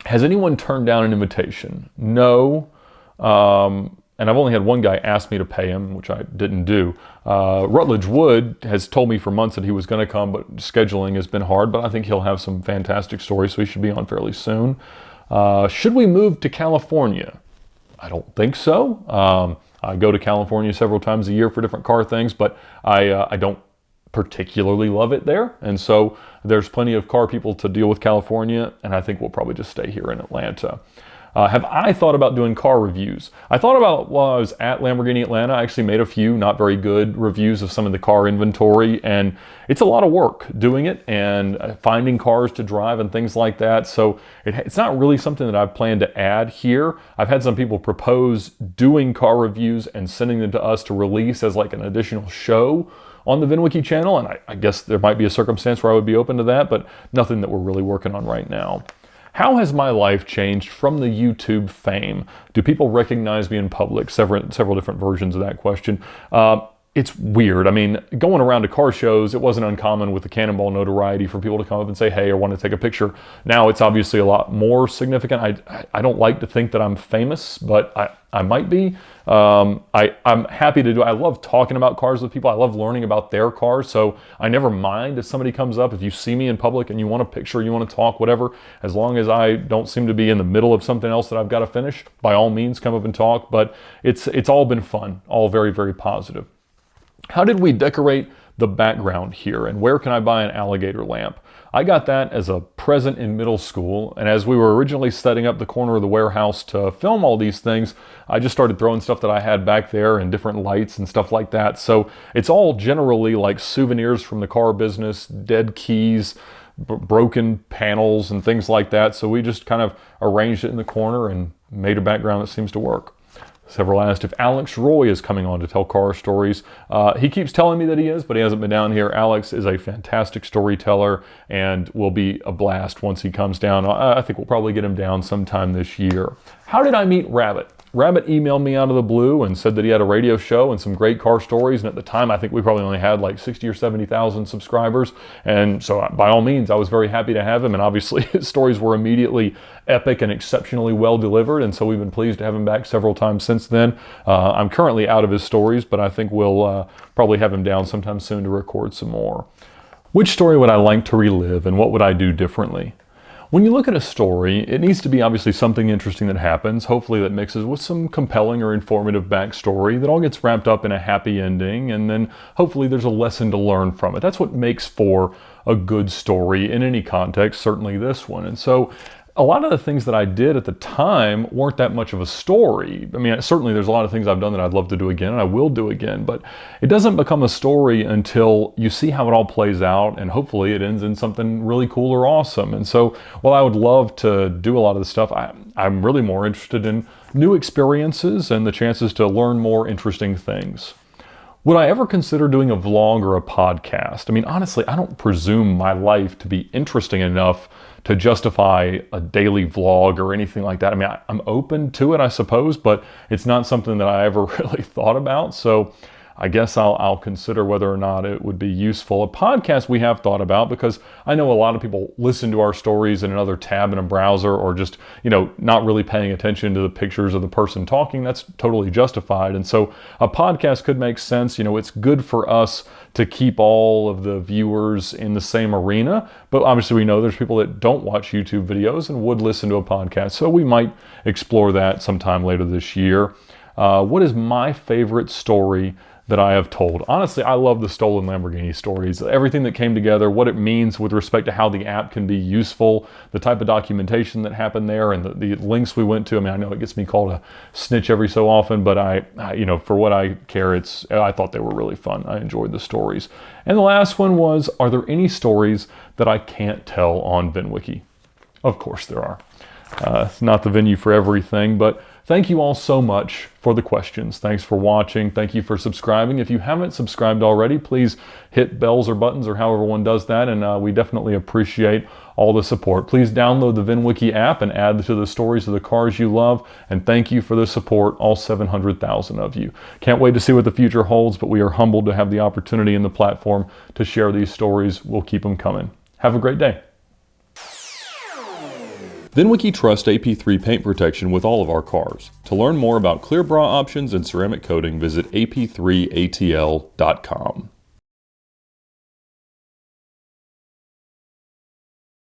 Has anyone turned down an invitation? No. And I've only had one guy ask me to pay him, which I didn't do. Rutledge Wood has told me for months that he was going to come, but scheduling has been hard, but I think he'll have some fantastic stories, so he should be on fairly soon. Should we move to California? I don't think so. I go to California several times a year for different car things, but I don't particularly love it there. And so there's plenty of car people to deal with California, and I think we'll probably just stay here in Atlanta. Have I thought about doing car reviews? I thought about while I was at Lamborghini Atlanta. I actually made a few not very good reviews of some of the car inventory, and it's a lot of work doing it and finding cars to drive and things like that. So it's not really something that I've planned to add here. I've had some people propose doing car reviews and sending them to us to release as like an additional show on the VINwiki channel, and I guess there might be a circumstance where I would be open to that, but nothing that we're really working on right now. How has my life changed from the YouTube fame? Do people recognize me in public? Several different versions of that question. It's weird. I mean, going around to car shows, it wasn't uncommon with the Cannonball notoriety for people to come up and say, hey, I want to take a picture. Now it's obviously a lot more significant. I don't like to think that I'm famous, but I might be. I'm happy to do it. I love talking about cars with people. I love learning about their cars. So I never mind if somebody comes up. If you see me in public and you want a picture, you want to talk, whatever, as long as I don't seem to be in the middle of something else that I've got to finish, by all means, come up and talk. But it's all been fun, all very, very positive. How did we decorate the background here, and where can I buy an alligator lamp? I got that as a present in middle school, and as we were originally setting up the corner of the warehouse to film all these things, I just started throwing stuff that I had back there and different lights and stuff like that. So it's all generally like souvenirs from the car business, dead keys, broken panels and things like that. So we just kind of arranged it in the corner and made a background that seems to work. Several asked if Alex Roy is coming on to tell car stories. He keeps telling me that he is, but he hasn't been down here. Alex is a fantastic storyteller and will be a blast once he comes down. I think we'll probably get him down sometime this year. How did I meet Rabbit? Rabbit emailed me out of the blue and said that he had a radio show and some great car stories. And at the time, I think we probably only had like 60 or 70,000 subscribers. And so by all means, I was very happy to have him. And obviously his stories were immediately epic and exceptionally well delivered. And so we've been pleased to have him back several times since then. I'm currently out of his stories, but I think we'll probably have him down sometime soon to record some more. Which story would I like to relive and what would I do differently? When you look at a story, it needs to be obviously something interesting that happens, hopefully that mixes with some compelling or informative backstory that all gets wrapped up in a happy ending, and then hopefully there's a lesson to learn from it. That's what makes for a good story in any context, certainly this one. And so a lot of the things that I did at the time weren't that much of a story. I mean, certainly there's a lot of things I've done that I'd love to do again, and I will do again, but it doesn't become a story until you see how it all plays out, and hopefully it ends in something really cool or awesome. And so while I would love to do a lot of this stuff, I'm really more interested in new experiences and the chances to learn more interesting things. Would I ever consider doing a vlog or a podcast? I mean, honestly, I don't presume my life to be interesting enough to justify a daily vlog or anything like that. I mean, I'm open to it, I suppose, but it's not something that I ever really thought about. So I guess I'll consider whether or not it would be useful. A podcast we have thought about, because I know a lot of people listen to our stories in another tab in a browser, or just, not really paying attention to the pictures of the person talking. That's totally justified. And so a podcast could make sense. It's good for us to keep all of the viewers in the same arena, but obviously we know there's people that don't watch YouTube videos and would listen to a podcast. So we might explore that sometime later this year. What is my favorite story that I have told? Honestly, I love the stolen Lamborghini stories. Everything that came together, what it means with respect to how the app can be useful, the type of documentation that happened there, and the links we went to. I mean, I know it gets me called a snitch every so often, but I for what I care, I thought they were really fun. I enjoyed the stories. And the last one was, are there any stories that I can't tell on VINwiki? Of course there are. It's not the venue for everything, but thank you all so much for the questions. Thanks for watching. Thank you for subscribing. If you haven't subscribed already, please hit bells or buttons or however one does that, and we definitely appreciate all the support. Please download the VINwiki app and add to the stories of the cars you love, and thank you for the support, all 700,000 of you. Can't wait to see what the future holds, but we are humbled to have the opportunity and the platform to share these stories. We'll keep them coming. Have a great day. VINwiki trusts AP3 paint protection with all of our cars. To learn more about clear bra options and ceramic coating, visit ap3atl.com.